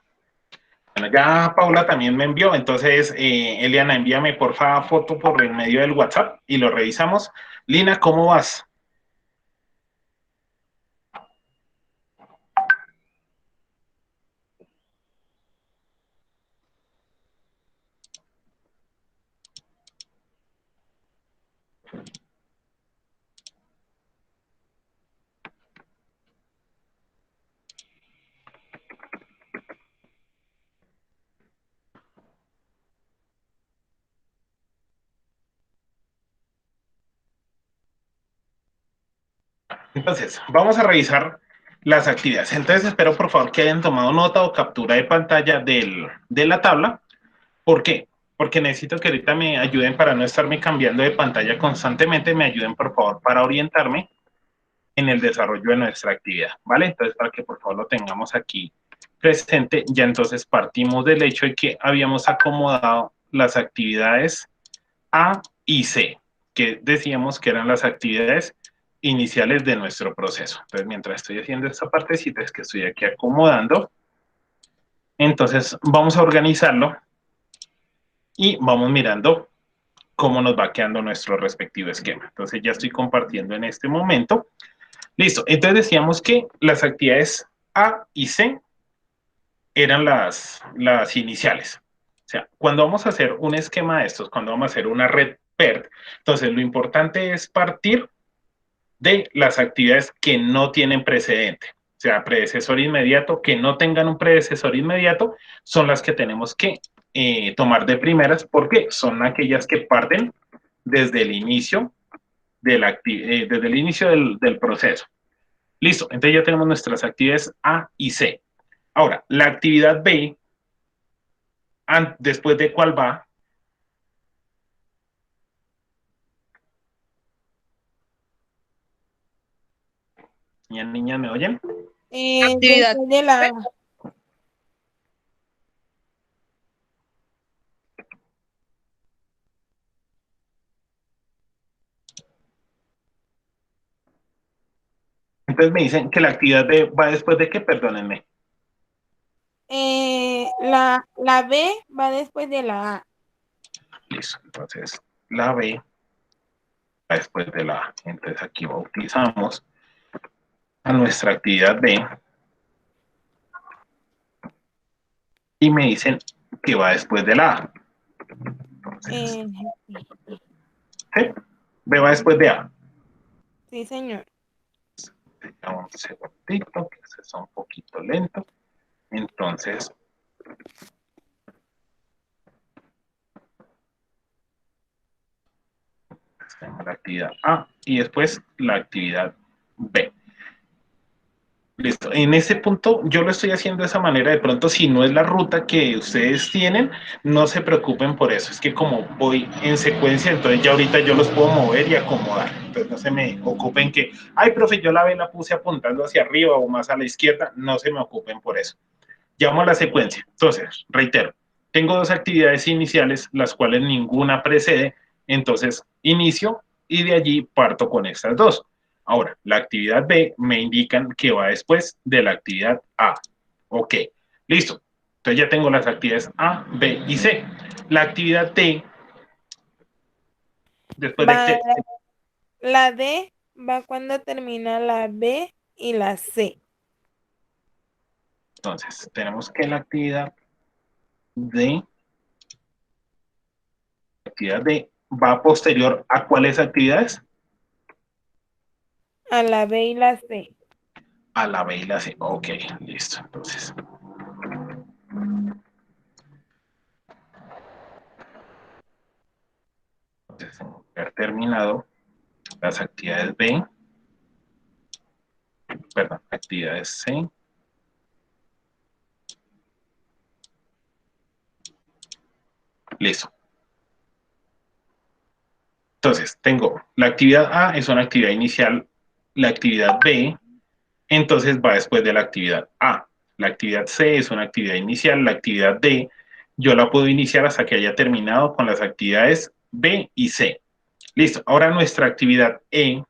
bueno, ya Paula también me envió, entonces, Eliana, envíame por favor foto por el medio del WhatsApp y lo revisamos. Lina, ¿cómo vas? Entonces, vamos a revisar las actividades. Entonces, espero por favor que hayan tomado nota o captura de pantalla de la tabla. ¿Por qué? Porque necesito que ahorita me ayuden para no estarme cambiando de pantalla constantemente, me ayuden por favor para orientarme en el desarrollo de nuestra actividad, ¿vale? Entonces, para que por favor lo tengamos aquí presente, ya entonces partimos del hecho de que habíamos acomodado las actividades A y C, que decíamos que eran las actividades iniciales de nuestro proceso. Entonces, mientras estoy haciendo esta partecita, es que estoy aquí acomodando. Entonces, vamos a organizarlo y vamos mirando cómo nos va quedando nuestro respectivo esquema. Entonces, ya estoy compartiendo en este momento. Listo. Entonces, decíamos que las actividades A y C eran las iniciales. O sea, cuando vamos a hacer un esquema de estos, cuando vamos a hacer una red PERT, entonces lo importante es partir de las actividades que no tienen precedente. O sea, predecesor inmediato, que no tengan un predecesor inmediato, son las que tenemos que tomar de primeras, porque son aquellas que parten desde el inicio, del proceso. Listo, entonces ya tenemos nuestras actividades A y C. Ahora, la actividad B, después de cuál va. Niñas, ¿me oyen? Actividad. Después de la A. Entonces me dicen que la actividad B va después de qué, perdónenme. La B va después de la A. Listo, entonces la B va después de la A. Entonces aquí bautizamos a nuestra actividad B y me dicen que va después de la A. Entonces, Eh, ¿sí? B va después de A. sí, señor. Un segundito, que se está un poquito lento. Entonces, tenemos la actividad A y después la actividad B. Listo. En ese punto yo lo estoy haciendo de esa manera. De pronto, si no es la ruta que ustedes tienen, no se preocupen por eso. Es que como voy en secuencia, entonces ya ahorita yo los puedo mover y acomodar. Entonces no se me ocupen que, ay, profe, yo la B la puse apuntando hacia arriba o más a la izquierda. No se me ocupen por eso. Llamo a la secuencia. Entonces, reitero, tengo dos actividades iniciales, las cuales ninguna precede. Entonces, inicio y de allí parto con estas dos. Ahora, la actividad B me indican que va después de la actividad A. Ok, listo. Entonces ya tengo las actividades A, B y C. La actividad D, después de Va, que... la D va cuando termina la B y la C. Entonces, tenemos que D, la actividad D va posterior a cuáles actividades? A la B y la C. A la B y la C. Ok, listo. Entonces, haber terminado las actividades B, perdón, actividades C, listo. Entonces, tengo la actividad A es una actividad inicial, la actividad B, entonces va después de la actividad A. La actividad C es una actividad inicial, la actividad D yo la puedo iniciar hasta que haya terminado con las actividades B y C. Listo, ahora nuestra actividad E.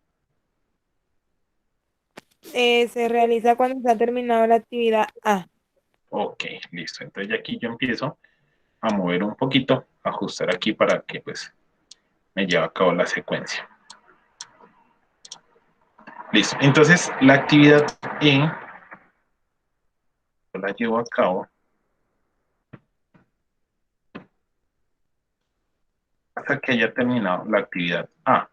Se realiza cuando se ha terminado la actividad A. Ok, listo. Entonces ya aquí yo empiezo a mover un poquito, ajustar aquí para que pues me lleve a cabo la secuencia. Listo. Entonces, la actividad E yo la llevo a cabo hasta que haya terminado la actividad A.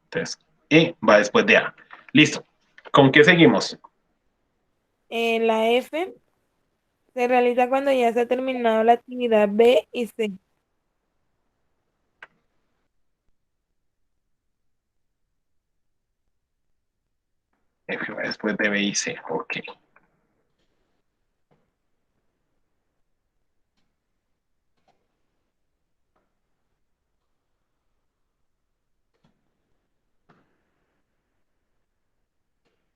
Entonces, E va después de A. Listo. ¿Con qué seguimos? La F se realiza cuando ya se ha terminado la actividad B y C. F va después de B y C. Ok.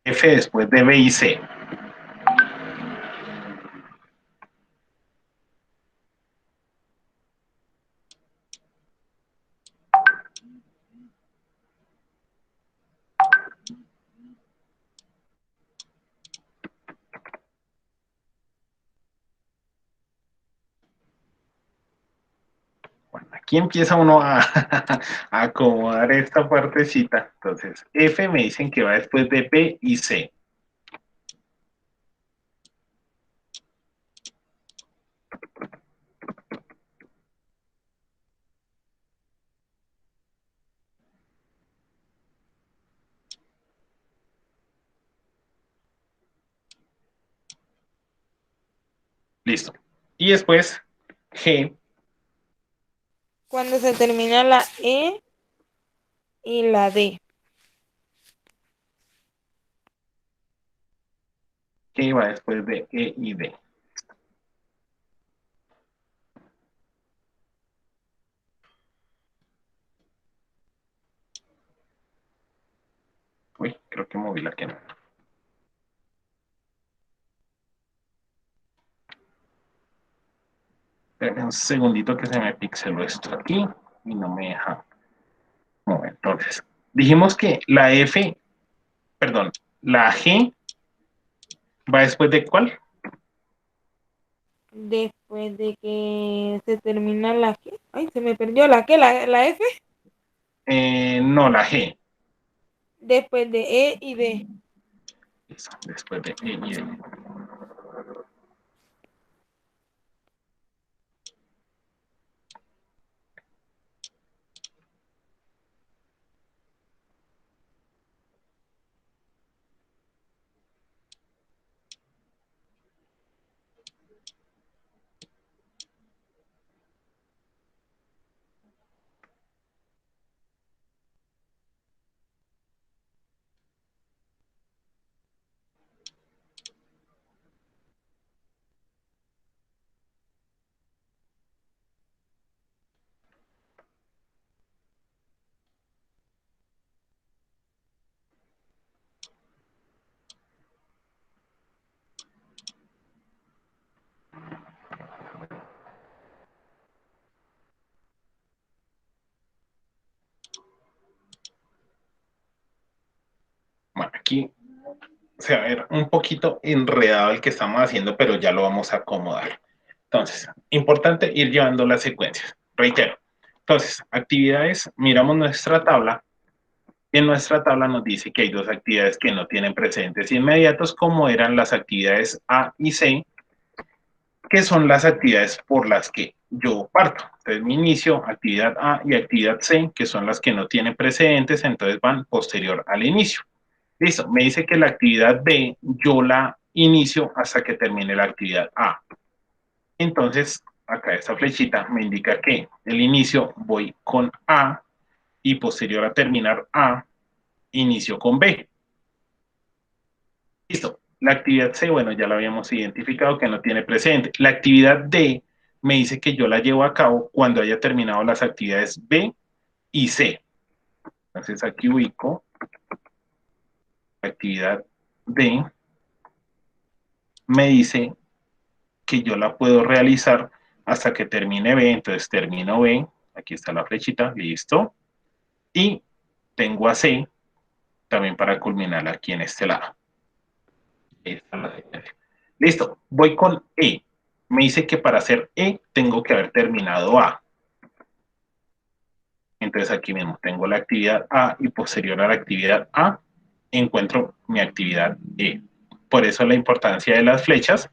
F después de B y C. Bueno, aquí aquí empieza uno a, a acomodar esta partecita. Entonces, F me dicen que va después de B y C. Listo. Y después, G, Cuando se termina la E y la D. G va después de E y D. Uy, creo que moví la que no. Espérame un segundito que se me pixeló esto aquí y no me deja mover. Entonces, dijimos que la F, perdón, la G va después de ¿cuál? Después de que se termina la G. Ay, se me perdió la que, la F. No, la G. Después de E y D. Eso, después de E y D. Bueno, aquí se va a ver un poquito enredado el que estamos haciendo, pero ya lo vamos a acomodar. Entonces, importante ir llevando las secuencias. Reitero. Entonces, actividades, miramos nuestra tabla. Y en nuestra tabla nos dice que hay dos actividades que no tienen precedentes inmediatos, como eran las actividades A y C, que son las actividades por las que yo parto. Entonces, mi inicio, actividad A y actividad C, que son las que no tienen precedentes, entonces van posterior al inicio. Listo, me dice que la actividad B yo la inicio hasta que termine la actividad A. Entonces, acá esta flechita me indica que el inicio voy con A y posterior a terminar A, inicio con B. Listo. La actividad C, bueno, ya la habíamos identificado que no tiene precedente. La actividad D me dice que yo la llevo a cabo cuando haya terminado las actividades B y C. Entonces aquí ubico la actividad D, me dice que yo la puedo realizar hasta que termine B, entonces termino B, aquí está la flechita, listo, y tengo a C también para culminar aquí en este lado. Ahí está la secuencia. Listo, voy con E. Me dice que para hacer E tengo que haber terminado A. Entonces aquí mismo tengo la actividad A y posterior a la actividad A encuentro mi actividad E. Por eso la importancia de las flechas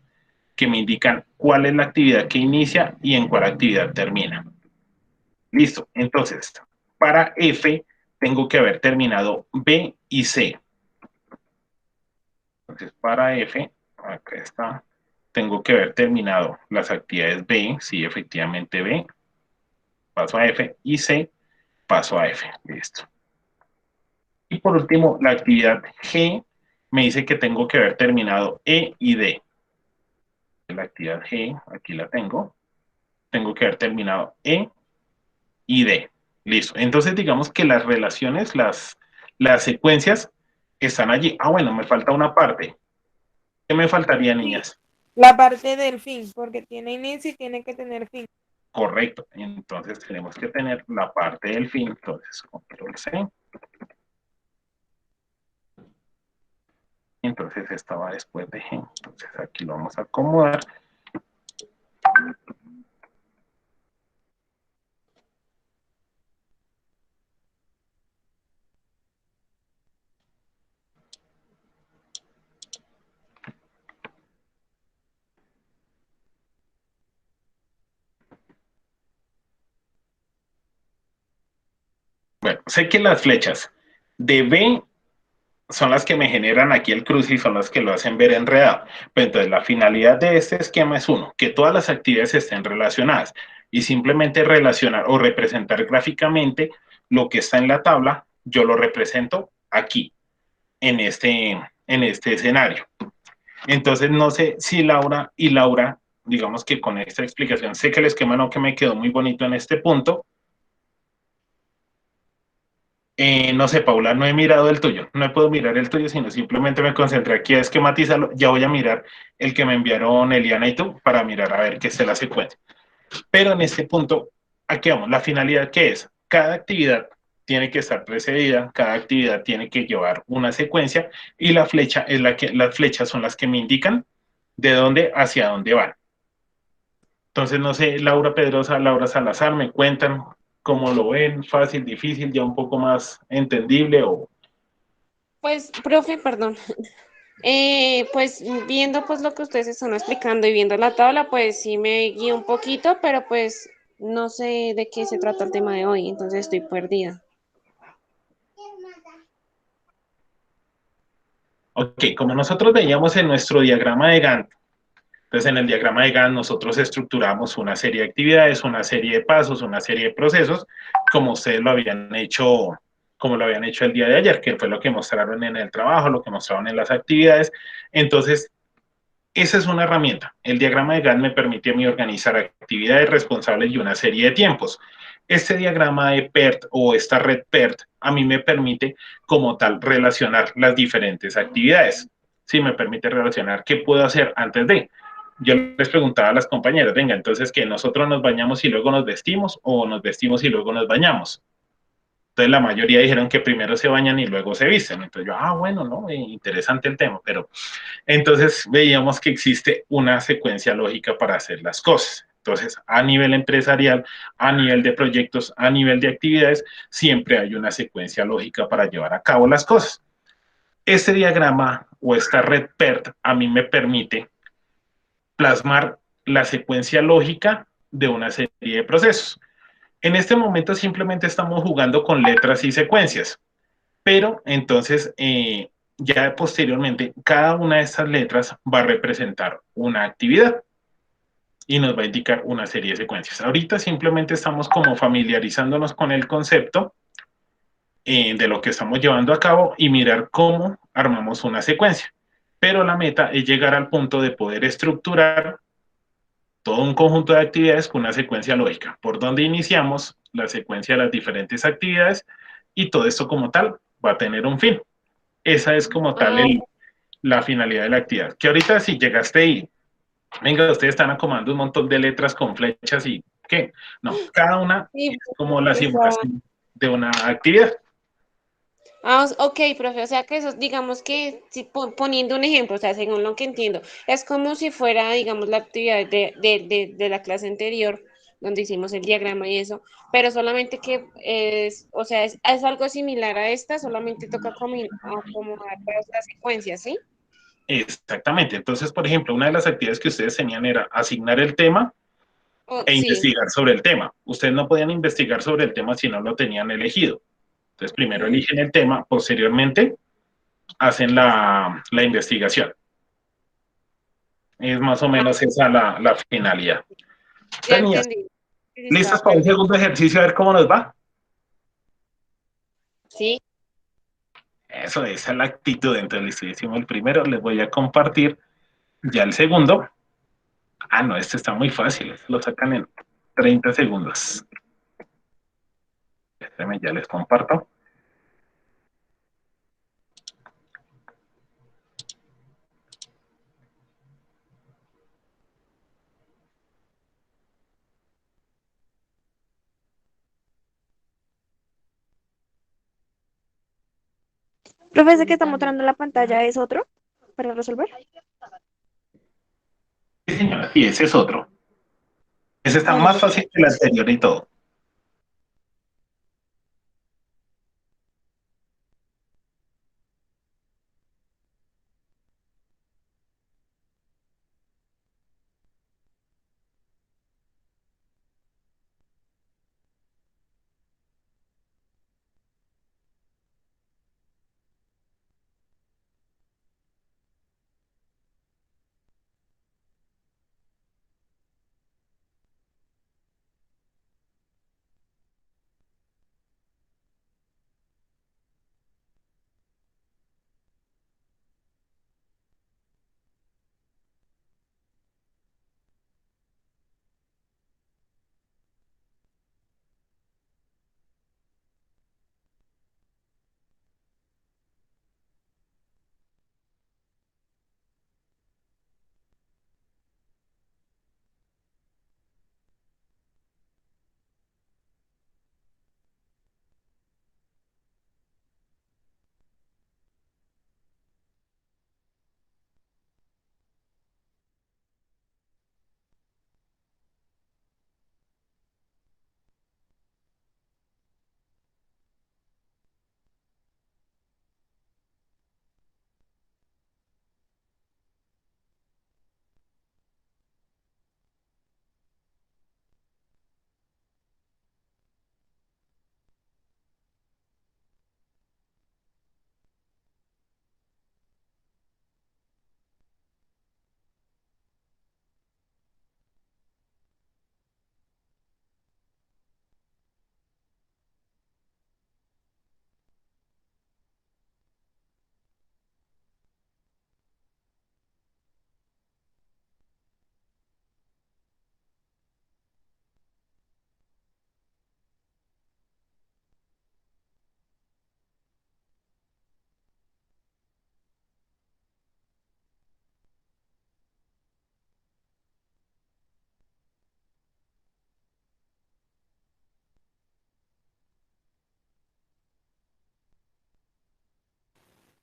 que me indican cuál es la actividad que inicia y en cuál actividad termina. Listo, entonces para F tengo que haber terminado B y C. Entonces para F, acá está, tengo que haber terminado las actividades B, sí, efectivamente B, paso a F, y C, paso a F, listo. Y por último, la actividad G me dice que tengo que haber terminado E y D. La actividad G, aquí la tengo que haber terminado E y D. Listo. Entonces, digamos que las relaciones, las secuencias están allí. Ah, bueno, me falta una parte. ¿Qué me faltaría, Sí, niñas? la parte del fin, porque tiene inicio y tiene que tener fin. Correcto. Entonces, tenemos que tener la parte del fin. Entonces, control C. Entonces, esta va después de G. Entonces, aquí lo vamos a acomodar. Bueno, sé que las flechas de B son las que me generan aquí el cruce y son las que lo hacen ver enredado. Pero entonces la finalidad de este esquema es uno, que todas las actividades estén relacionadas y simplemente relacionar o representar gráficamente lo que está en la tabla, yo lo represento aquí, en este escenario. Entonces no sé si Laura, digamos que con esta explicación, sé que el esquema no que me quedó muy bonito en este punto. No sé, Paula, no he mirado el tuyo, no puedo mirar el tuyo, sino simplemente me concentré aquí a esquematizarlo. Ya voy a mirar el que me enviaron Eliana y tú para mirar a ver qué es la secuencia. Pero en este punto, aquí vamos, la finalidad que es, cada actividad tiene que estar precedida, cada actividad tiene que llevar una secuencia y la flecha es las flechas son las que me indican de dónde hacia dónde van. Entonces, no sé, Laura Pedrosa, Laura Salazar, me cuentan cómo lo ven, fácil, difícil, ya un poco más entendible o... Pues, profe, perdón. Pues viendo pues lo que ustedes están explicando y viendo la tabla, pues sí me guío un poquito, pero pues no sé de qué se trata el tema de hoy, entonces estoy perdida. Ok, como nosotros veíamos en nuestro diagrama de Gantt, entonces en el diagrama de Gantt nosotros estructuramos una serie de actividades, una serie de pasos, una serie de procesos, como ustedes lo habían hecho, como lo habían hecho el día de ayer, que fue lo que mostraron en el trabajo, lo que mostraron en las actividades. Entonces, esa es una herramienta. El diagrama de Gantt me permite a mí organizar actividades responsables y una serie de tiempos. Este diagrama de PERT o esta red PERT a mí me permite como tal relacionar las diferentes actividades. Sí, me permite relacionar qué puedo hacer antes de. Yo les preguntaba a las compañeras, venga, entonces que nosotros nos bañamos y luego nos vestimos o nos vestimos y luego nos bañamos. Entonces la mayoría dijeron que primero se bañan y luego se visten. Entonces yo, bueno, no, interesante el tema, pero entonces veíamos que existe una secuencia lógica para hacer las cosas. Entonces, a nivel empresarial, a nivel de proyectos, a nivel de actividades, siempre hay una secuencia lógica para llevar a cabo las cosas. Este diagrama o esta red PERT a mí me permite plasmar la secuencia lógica de una serie de procesos. En este momento simplemente estamos jugando con letras y secuencias, pero entonces ya posteriormente cada una de estas letras va a representar una actividad y nos va a indicar una serie de secuencias. Ahorita simplemente estamos como familiarizándonos con el concepto de lo que estamos llevando a cabo y mirar cómo armamos una secuencia. Pero la meta es llegar al punto de poder estructurar todo un conjunto de actividades con una secuencia lógica, por donde iniciamos la secuencia de las diferentes actividades y todo esto como tal va a tener un fin. Esa es como tal Ah, la finalidad de la actividad. Que ahorita si llegaste y, venga, ustedes están acomodando un montón de letras con flechas y qué. No, cada una sí, es como la estaba. simulación de una actividad. Ok, profe, o sea que eso, digamos que, si poniendo un ejemplo, o sea, según lo que entiendo, es como si fuera, digamos, la actividad de la clase anterior, donde hicimos el diagrama y eso, pero solamente que es, o sea, es algo similar a esta, solamente toca acomodar todas las secuencias, ¿sí? Exactamente. Entonces, por ejemplo, una de las actividades que ustedes tenían era asignar el tema e Sí. investigar sobre el tema. Ustedes no podían investigar sobre el tema si no lo tenían elegido. Entonces, primero Mm, eligen el tema, posteriormente hacen la investigación. Es más o ah, menos esa la finalidad. ya Entonces, niñas, entendí. Sí, ¿listas estaba para un perdida. segundo ejercicio a ver cómo nos va? Sí. Eso, esa es la actitud. Entonces, les hicimos el primero, les voy a compartir ya el segundo. No, este está muy fácil, este lo sacan en 30 segundos. Ya les comparto. Profe, ese que está mostrando en la pantalla es otro para resolver. Sí, señora, y ese es otro. Ese está Bueno, más perfecto. fácil que el anterior y todo.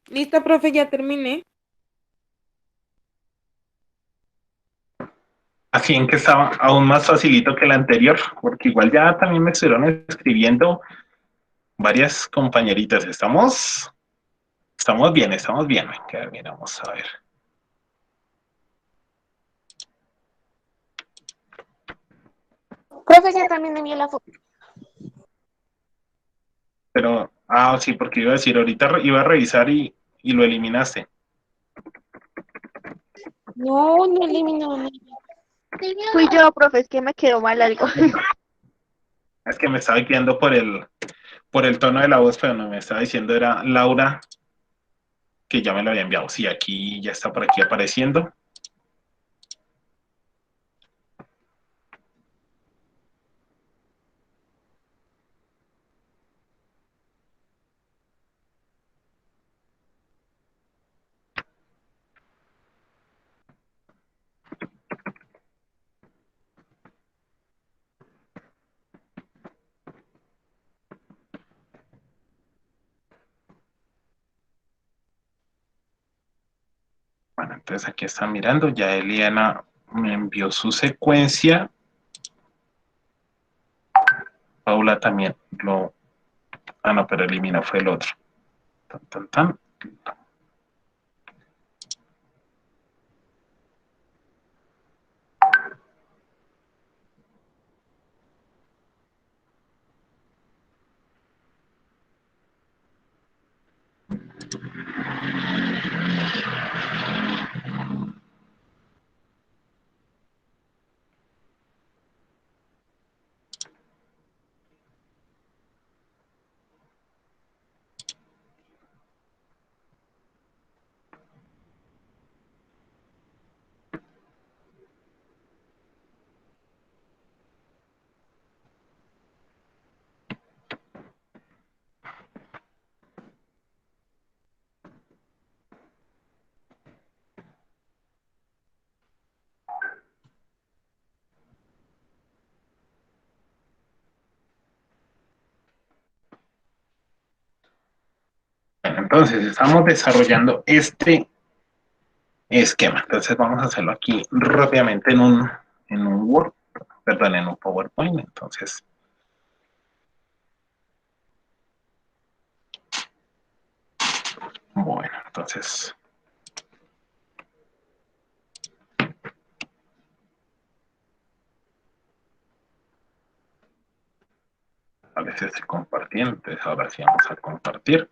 Listo, profe, ya terminé. Así en que estaba aún más facilito que el anterior, porque igual ya también me estuvieron escribiendo varias compañeritas. Estamos bien, estamos bien. Mira, vamos a ver. Profe, ya también me envió la foto. Pero, sí, porque iba a decir, ahorita iba a revisar y lo eliminaste. No, no eliminó nada. Fui yo, profe, es que me quedó mal algo. Es que me estaba guiando por el tono de la voz, pero no me estaba diciendo, era Laura, que ya me lo había enviado. Sí, aquí ya está por aquí apareciendo. Bueno, entonces aquí están mirando, ya Eliana me envió su secuencia. Paula también lo... Ah, no, pero eliminó, fue el otro. Tan, tan, tan. Bueno, entonces estamos desarrollando este esquema. Entonces vamos a hacerlo aquí rápidamente en un Word, perdón, en un PowerPoint. Entonces, bueno, entonces... A veces estoy compartiendo, entonces ahora sí vamos a compartir.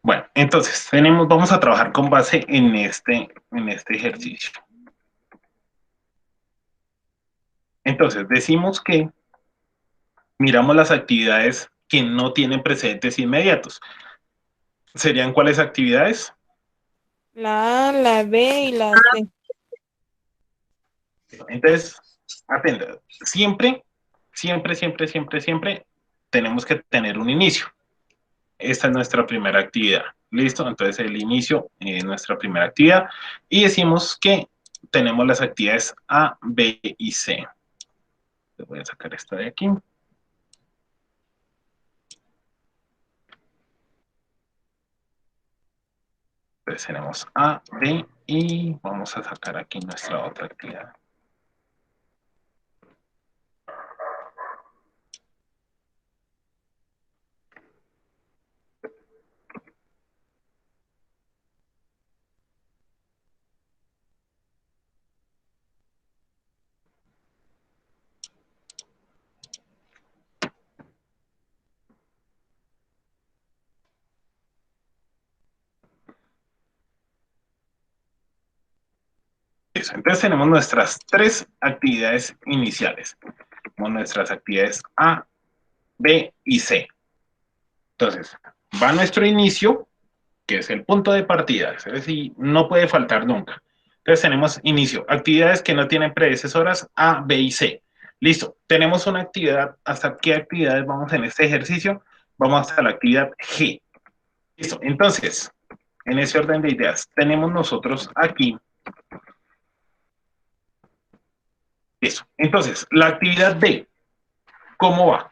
Bueno, entonces vamos a trabajar con base en este ejercicio. Entonces, decimos que miramos las actividades que no tienen precedentes inmediatos. ¿Serían cuáles actividades? La A, la B y la C. Entonces, atenta, siempre tenemos que tener un inicio. Esta es nuestra primera actividad. ¿Listo? Entonces el inicio es nuestra primera actividad y decimos que tenemos las actividades A, B y C. Voy a sacar esta de aquí. Entonces tenemos A, B y vamos a sacar aquí nuestra otra actividad. Eso. Entonces tenemos nuestras tres actividades iniciales. Tenemos nuestras actividades A, B y C. Entonces, va nuestro inicio, que es el punto de partida, es decir, no puede faltar nunca. Entonces tenemos inicio, actividades que no tienen predecesoras A, B y C. Listo, tenemos una actividad, ¿hasta qué actividades vamos en este ejercicio? Vamos hasta la actividad G. Listo, entonces, en ese orden de ideas, tenemos nosotros aquí eso. Entonces, la actividad D, ¿cómo va?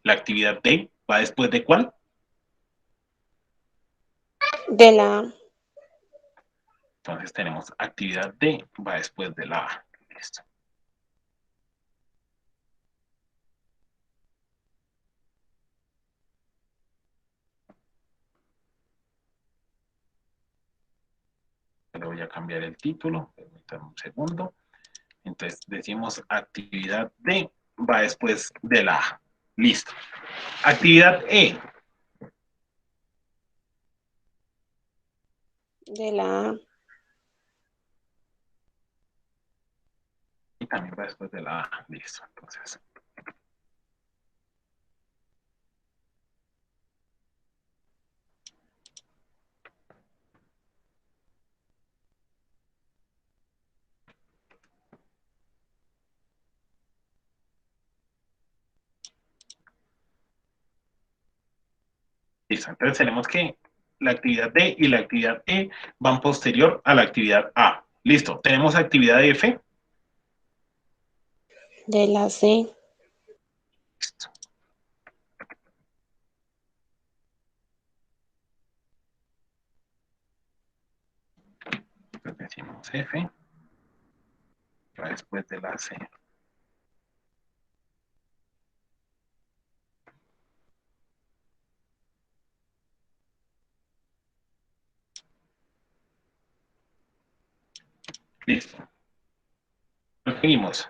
La actividad D va después de ¿cuál? De la A. Entonces tenemos actividad D va después de la A. Listo. Le voy a cambiar el título, permítanme un segundo. Entonces decimos actividad D va después de la A. Listo. Actividad E. De la A. Y también va después de la A. Listo. Entonces. Listo. Entonces tenemos que la actividad D y la actividad E van posterior a la actividad A. Listo. Tenemos actividad F. De la C. Listo. Entonces decimos F, que va después de la C. Listo. Seguimos.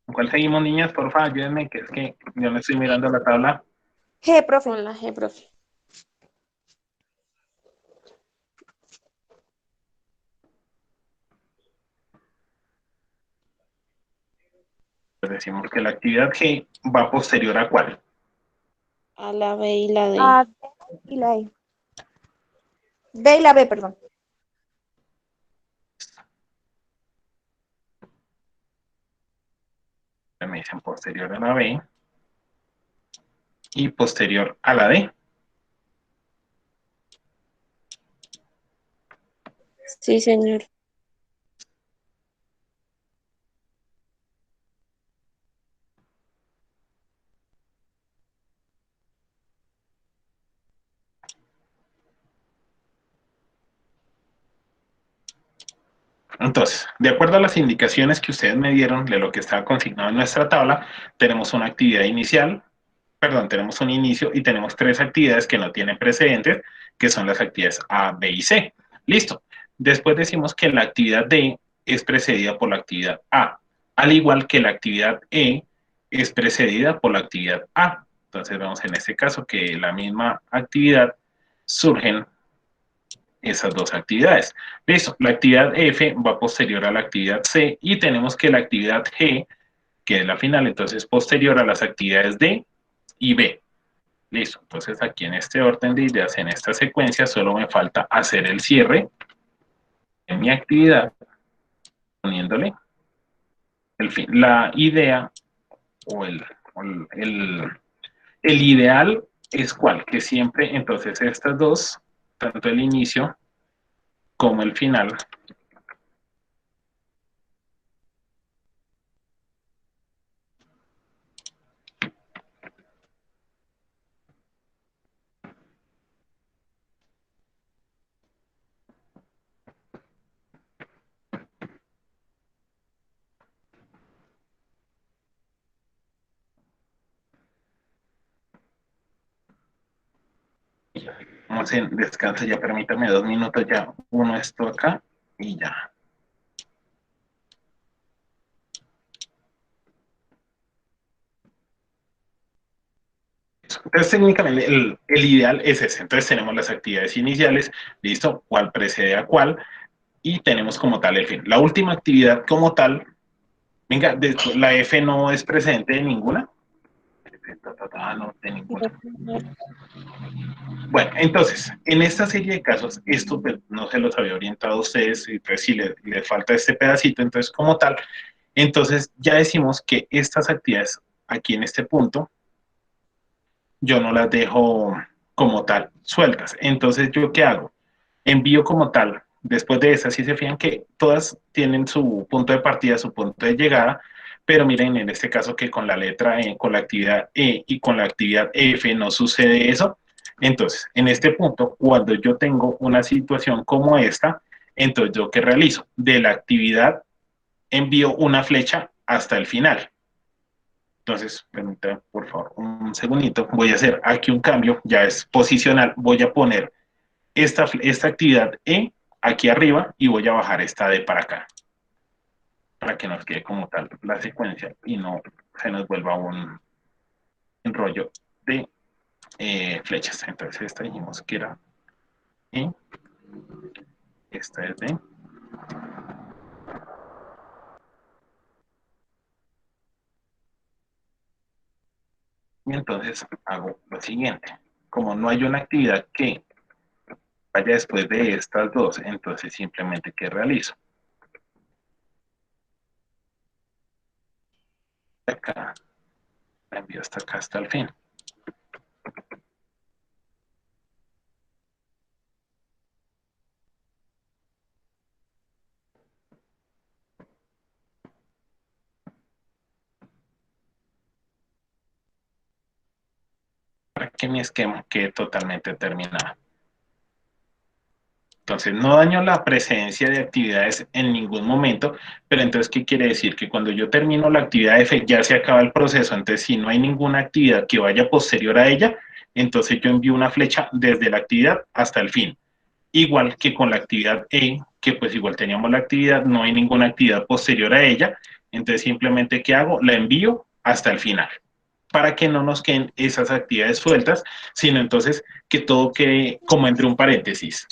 ¿Con cuál seguimos, niñas? Por favor, ayúdenme, que es que yo no estoy mirando la tabla. G, profe. Con la G, profe. Pues decimos que la actividad G va posterior a ¿cuál? A la B y la D. A, D y la E. D y la B, perdón. Me dicen posterior a la B y posterior a la D. Sí, señor. Entonces, de acuerdo a las indicaciones que ustedes me dieron de lo que estaba consignado en nuestra tabla, tenemos una actividad inicial, perdón, tenemos un inicio y tenemos tres actividades que no tienen precedentes, que son las actividades A, B y C. Listo. Después decimos que la actividad D es precedida por la actividad A, al igual que la actividad E es precedida por la actividad A. Entonces vemos en este caso que la misma actividad surgen esas dos actividades. Listo, la actividad F va posterior a la actividad C y tenemos que la actividad G, que es la final, entonces posterior a las actividades D y B. Listo, entonces aquí en este orden de ideas, en esta secuencia, solo me falta hacer el cierre de mi actividad, poniéndole el fin, la idea o el ideal es cuál, que siempre, entonces estas dos, tanto el inicio como el final, vamos en descanso, ya permítame 2 minutos, ya uno esto acá y ya. Entonces, técnicamente, el ideal es ese. Entonces, tenemos las actividades iniciales, listo, cuál precede a cuál, y tenemos como tal el fin. La última actividad como tal, venga, la F no es precedente de ninguna. No, de ninguna. Bueno, entonces, en esta serie de casos, esto pues, no se los había orientado a ustedes, y pues si le falta este pedacito, entonces como tal, entonces ya decimos que estas actividades aquí en este punto, yo no las dejo como tal sueltas. Entonces, ¿yo qué hago? Envío como tal, después de esas, si se fijan que todas tienen su punto de partida, su punto de llegada, pero miren en este caso que con la letra E, con la actividad E y con la actividad F no sucede eso. Entonces, en este punto, cuando yo tengo una situación como esta, entonces yo qué realizo? De la actividad envío una flecha hasta el final. Entonces, permítanme por favor un segundito, voy a hacer aquí un cambio, ya es posicional, voy a poner esta actividad E aquí arriba y voy a bajar esta D para acá, para que nos quede como tal la secuencia y no se nos vuelva un rollo de flechas. Entonces esta dijimos que era E, esta es D. Y entonces hago lo siguiente. Como no hay una actividad que vaya después de estas dos, entonces simplemente ¿qué realizo? Acá, la envío hasta acá, hasta el fin. Para que mi esquema quede totalmente terminado. Entonces, no daño la presencia de actividades en ningún momento, pero entonces, ¿qué quiere decir? Que cuando yo termino la actividad F, ya se acaba el proceso. Entonces, si no hay ninguna actividad que vaya posterior a ella, entonces yo envío una flecha desde la actividad hasta el fin. Igual que con la actividad E, que pues igual teníamos la actividad, no hay ninguna actividad posterior a ella, entonces simplemente, ¿qué hago? La envío hasta el final, para que no nos queden esas actividades sueltas, sino entonces que todo quede como entre un paréntesis.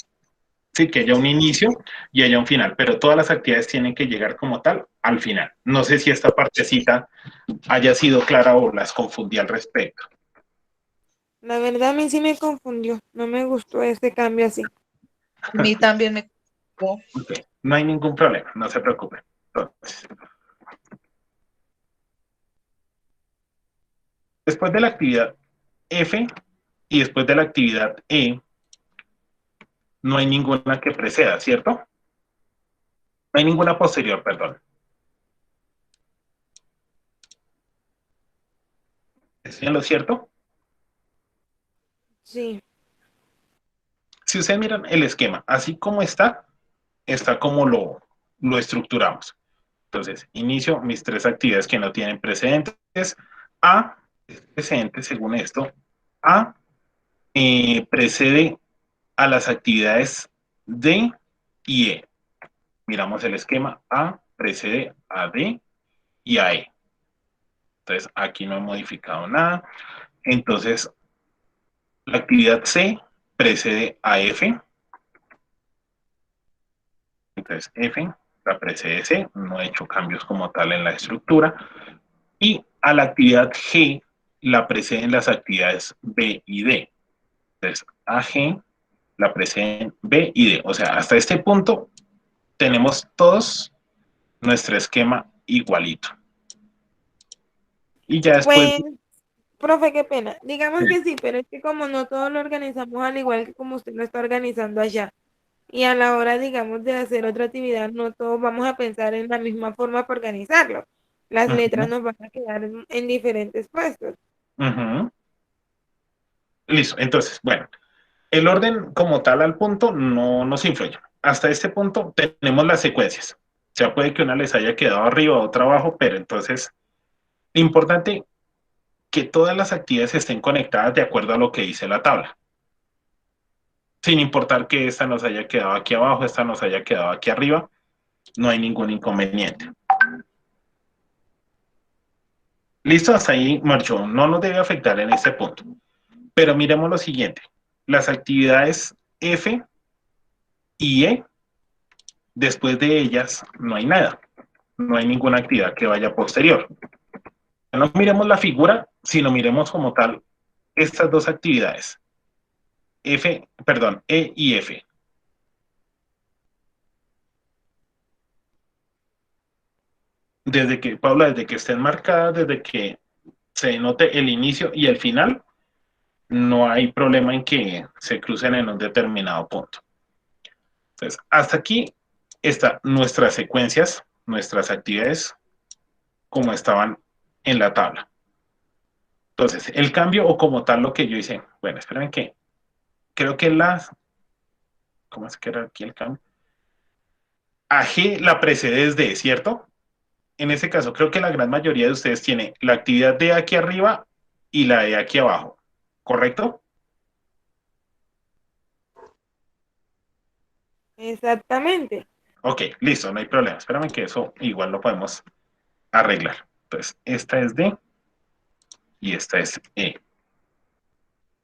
Sí, que haya un inicio y haya un final, pero todas las actividades tienen que llegar como tal al final. No sé si esta partecita haya sido clara o las confundí al respecto. La verdad a mí sí me confundió, no me gustó este cambio así. A mí también me... Okay. No hay ningún problema, no se preocupen. Entonces, después de la actividad F y después de la actividad E, no hay ninguna que preceda, ¿cierto? No hay ninguna posterior, perdón. ¿Es lo cierto? Sí. Si ustedes miran el esquema, así como está como lo estructuramos. Entonces, inicio mis tres actividades que no tienen precedentes. A, precedente según esto. A precede a las actividades D y E. Miramos el esquema. A precede a D y a E. Entonces, aquí no he modificado nada. Entonces, la actividad C precede a F. Entonces, F la precede C. No he hecho cambios como tal en la estructura. Y a la actividad G la preceden las actividades B y D. Entonces, a G la preceden B y D. O sea, hasta este punto tenemos todos nuestro esquema igualito. Y ya después... Pues, profe, qué pena. Digamos que sí, pero es que como no todos lo organizamos al igual que como usted lo está organizando allá. Y a la hora, digamos, de hacer otra actividad, no todos vamos a pensar en la misma forma para organizarlo. Las letras nos van a quedar en diferentes puestos. Listo. Entonces, bueno, el orden como tal al punto no nos influye. Hasta este punto tenemos las secuencias. O sea, puede que una les haya quedado arriba, otra abajo, pero entonces, lo importante que todas las actividades estén conectadas de acuerdo a lo que dice la tabla. Sin importar que esta nos haya quedado aquí abajo, esta nos haya quedado aquí arriba, no hay ningún inconveniente. Listo, hasta ahí marchó. No nos debe afectar en este punto. Pero miremos lo siguiente. Las actividades F y E, después de ellas no hay nada. No hay ninguna actividad que vaya posterior. No miremos la figura si lo miremos como tal, estas dos actividades, E y F. Paula, desde que estén marcadas, desde que se note el inicio y el final, no hay problema en que se crucen en un determinado punto. Entonces, hasta aquí están nuestras secuencias, nuestras actividades, como estaban en la tabla. Entonces, el cambio o como tal lo que yo hice, bueno, esperen que creo que ¿cómo es que era aquí el cambio? A G la precedes de, ¿cierto? En ese caso, creo que la gran mayoría de ustedes tiene la actividad de aquí arriba y la de aquí abajo, ¿correcto? Exactamente. Ok, listo, no hay problema. Espérame que eso igual lo podemos arreglar. Entonces, esta es D y esta es E.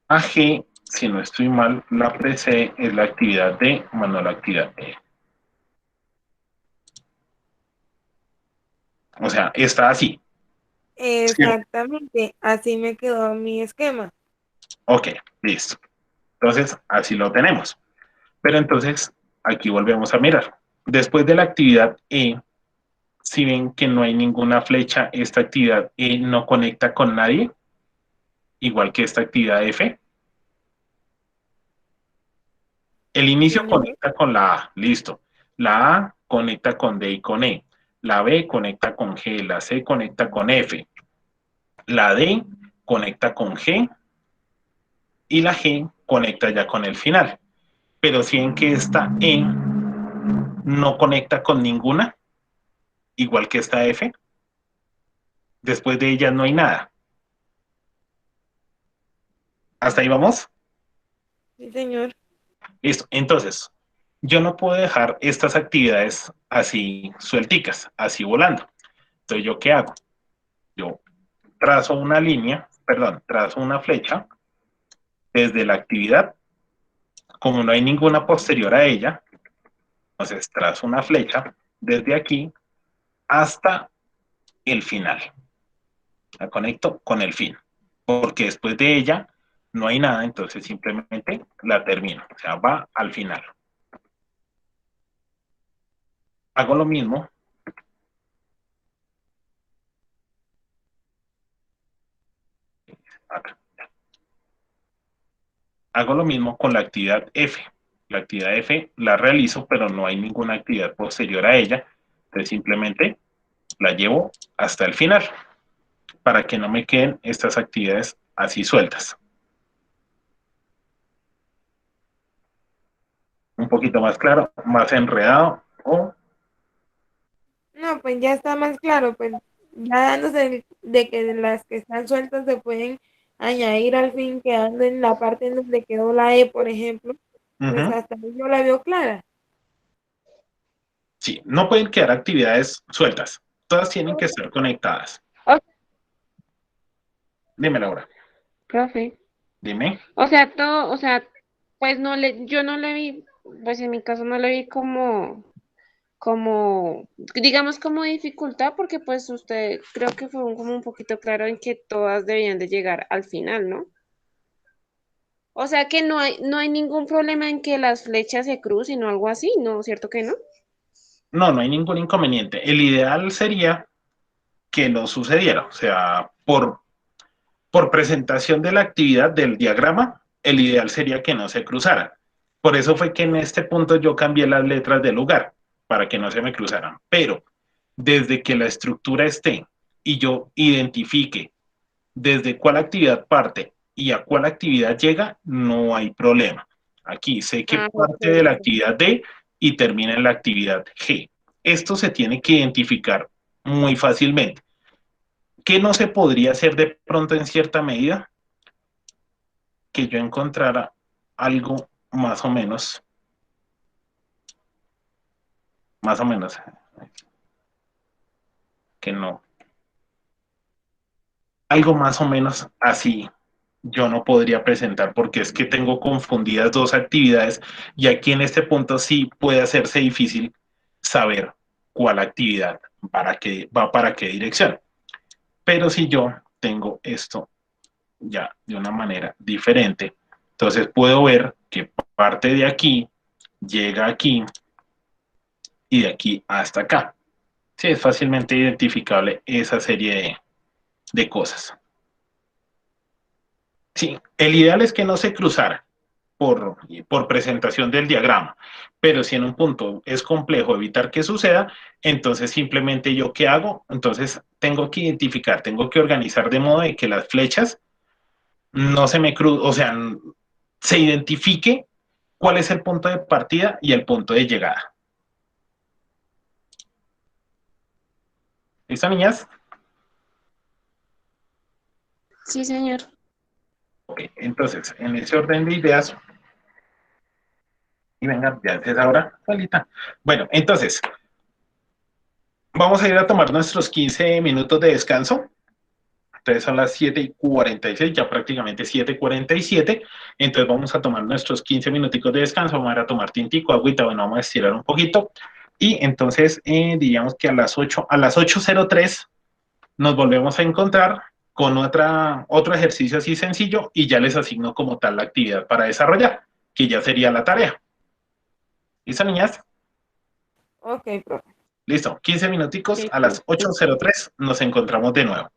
A G, si no estoy mal, la precede es la actividad D más no la actividad E. O sea, está así. Exactamente. Así me quedó mi esquema. Ok, listo. Entonces, así lo tenemos. Pero entonces, aquí volvemos a mirar. Después de la actividad E, si ven que no hay ninguna flecha, esta actividad E no conecta con nadie, igual que esta actividad F. El Sí, inicio señor. conecta con la A, listo. La A conecta con D y con E. La B conecta con G, la C conecta con F. La D conecta con G y la G conecta ya con el final. Pero si ven que esta E no conecta con ninguna, igual que esta F, después de ella no hay nada. ¿Hasta ahí vamos? Sí, señor. Listo. Entonces, yo no puedo dejar estas actividades así suelticas, así volando. Entonces, ¿yo qué hago? Yo trazo una línea, perdón, trazo una flecha desde la actividad, como no hay ninguna posterior a ella, entonces trazo una flecha desde aquí hasta el final. La conecto con el fin, porque después de ella no hay nada, entonces simplemente la termino, o sea, va al final. Hago lo mismo. Acá. Hago lo mismo con la actividad F. La actividad F la realizo, pero no hay ninguna actividad posterior a ella. Entonces simplemente la llevo hasta el final para que no me queden estas actividades así sueltas. Un poquito más claro, más enredado o No, pues ya está más claro, pues ya dándose de que las que están sueltas se pueden añadir al fin, quedando en la parte en donde quedó la E, por ejemplo, pues hasta ahí yo la veo clara. sí, no pueden quedar actividades sueltas. Todas tienen que estar conectadas. O- Dime, Laura. Profe, Dime. o sea, todo, o sea, pues yo no le vi, pues en mi caso no le vi digamos, como dificultad, porque pues usted creo que fue como un poquito claro en que todas debían de llegar al final, ¿no? O sea que no hay ningún problema en que las flechas se crucen o algo así, ¿no? ¿Cierto que no? No, no hay ningún inconveniente. El ideal sería que no sucediera. O sea, por presentación de la actividad del diagrama, el ideal sería que no se cruzaran. Por eso fue que en este punto yo cambié las letras del lugar, para que no se me cruzaran. Pero desde que la estructura esté y yo identifique desde cuál actividad parte y a cuál actividad llega, no hay problema. Aquí sé que Ah, ok, parte de la ok. actividad D y termina en la actividad G. Esto se tiene que identificar muy fácilmente. ¿Qué no se podría hacer de pronto en cierta medida? Que yo encontrara algo más o menos, que no, algo más o menos así yo no podría presentar porque es que tengo confundidas dos actividades y aquí en este punto sí puede hacerse difícil saber cuál actividad va para qué dirección. Pero si yo tengo esto ya de una manera diferente. Entonces puedo ver que parte de aquí llega aquí y de aquí hasta acá. Sí, es fácilmente identificable esa serie de cosas. Sí, el ideal es que no se cruzara por presentación del diagrama, pero si en un punto es complejo evitar que suceda, entonces simplemente yo ¿qué hago? Entonces tengo que identificar, tengo que organizar de modo de que las flechas no se me cruzan, o sea, se identifique cuál es el punto de partida y el punto de llegada. ¿Listo, niñas? Sí, señor. Ok, entonces, en ese orden de ideas, y venga, ya es ahora, solita. Bueno, entonces, vamos a ir a tomar nuestros 15 minutos de descanso. Entonces son las 7:46, ya prácticamente 7:47. Entonces vamos a tomar nuestros 15 minuticos de descanso, vamos a ir a tomar tintico, agüita, bueno, vamos a estirar un poquito. Y entonces diríamos que a las 8:03 nos volvemos a encontrar con otro ejercicio así sencillo y ya les asigno como tal la actividad para desarrollar, que ya sería la tarea. ¿Listo, niñas? Ok, profe. Listo, 15 minuticos, Ok, a las 8:03 nos encontramos de nuevo.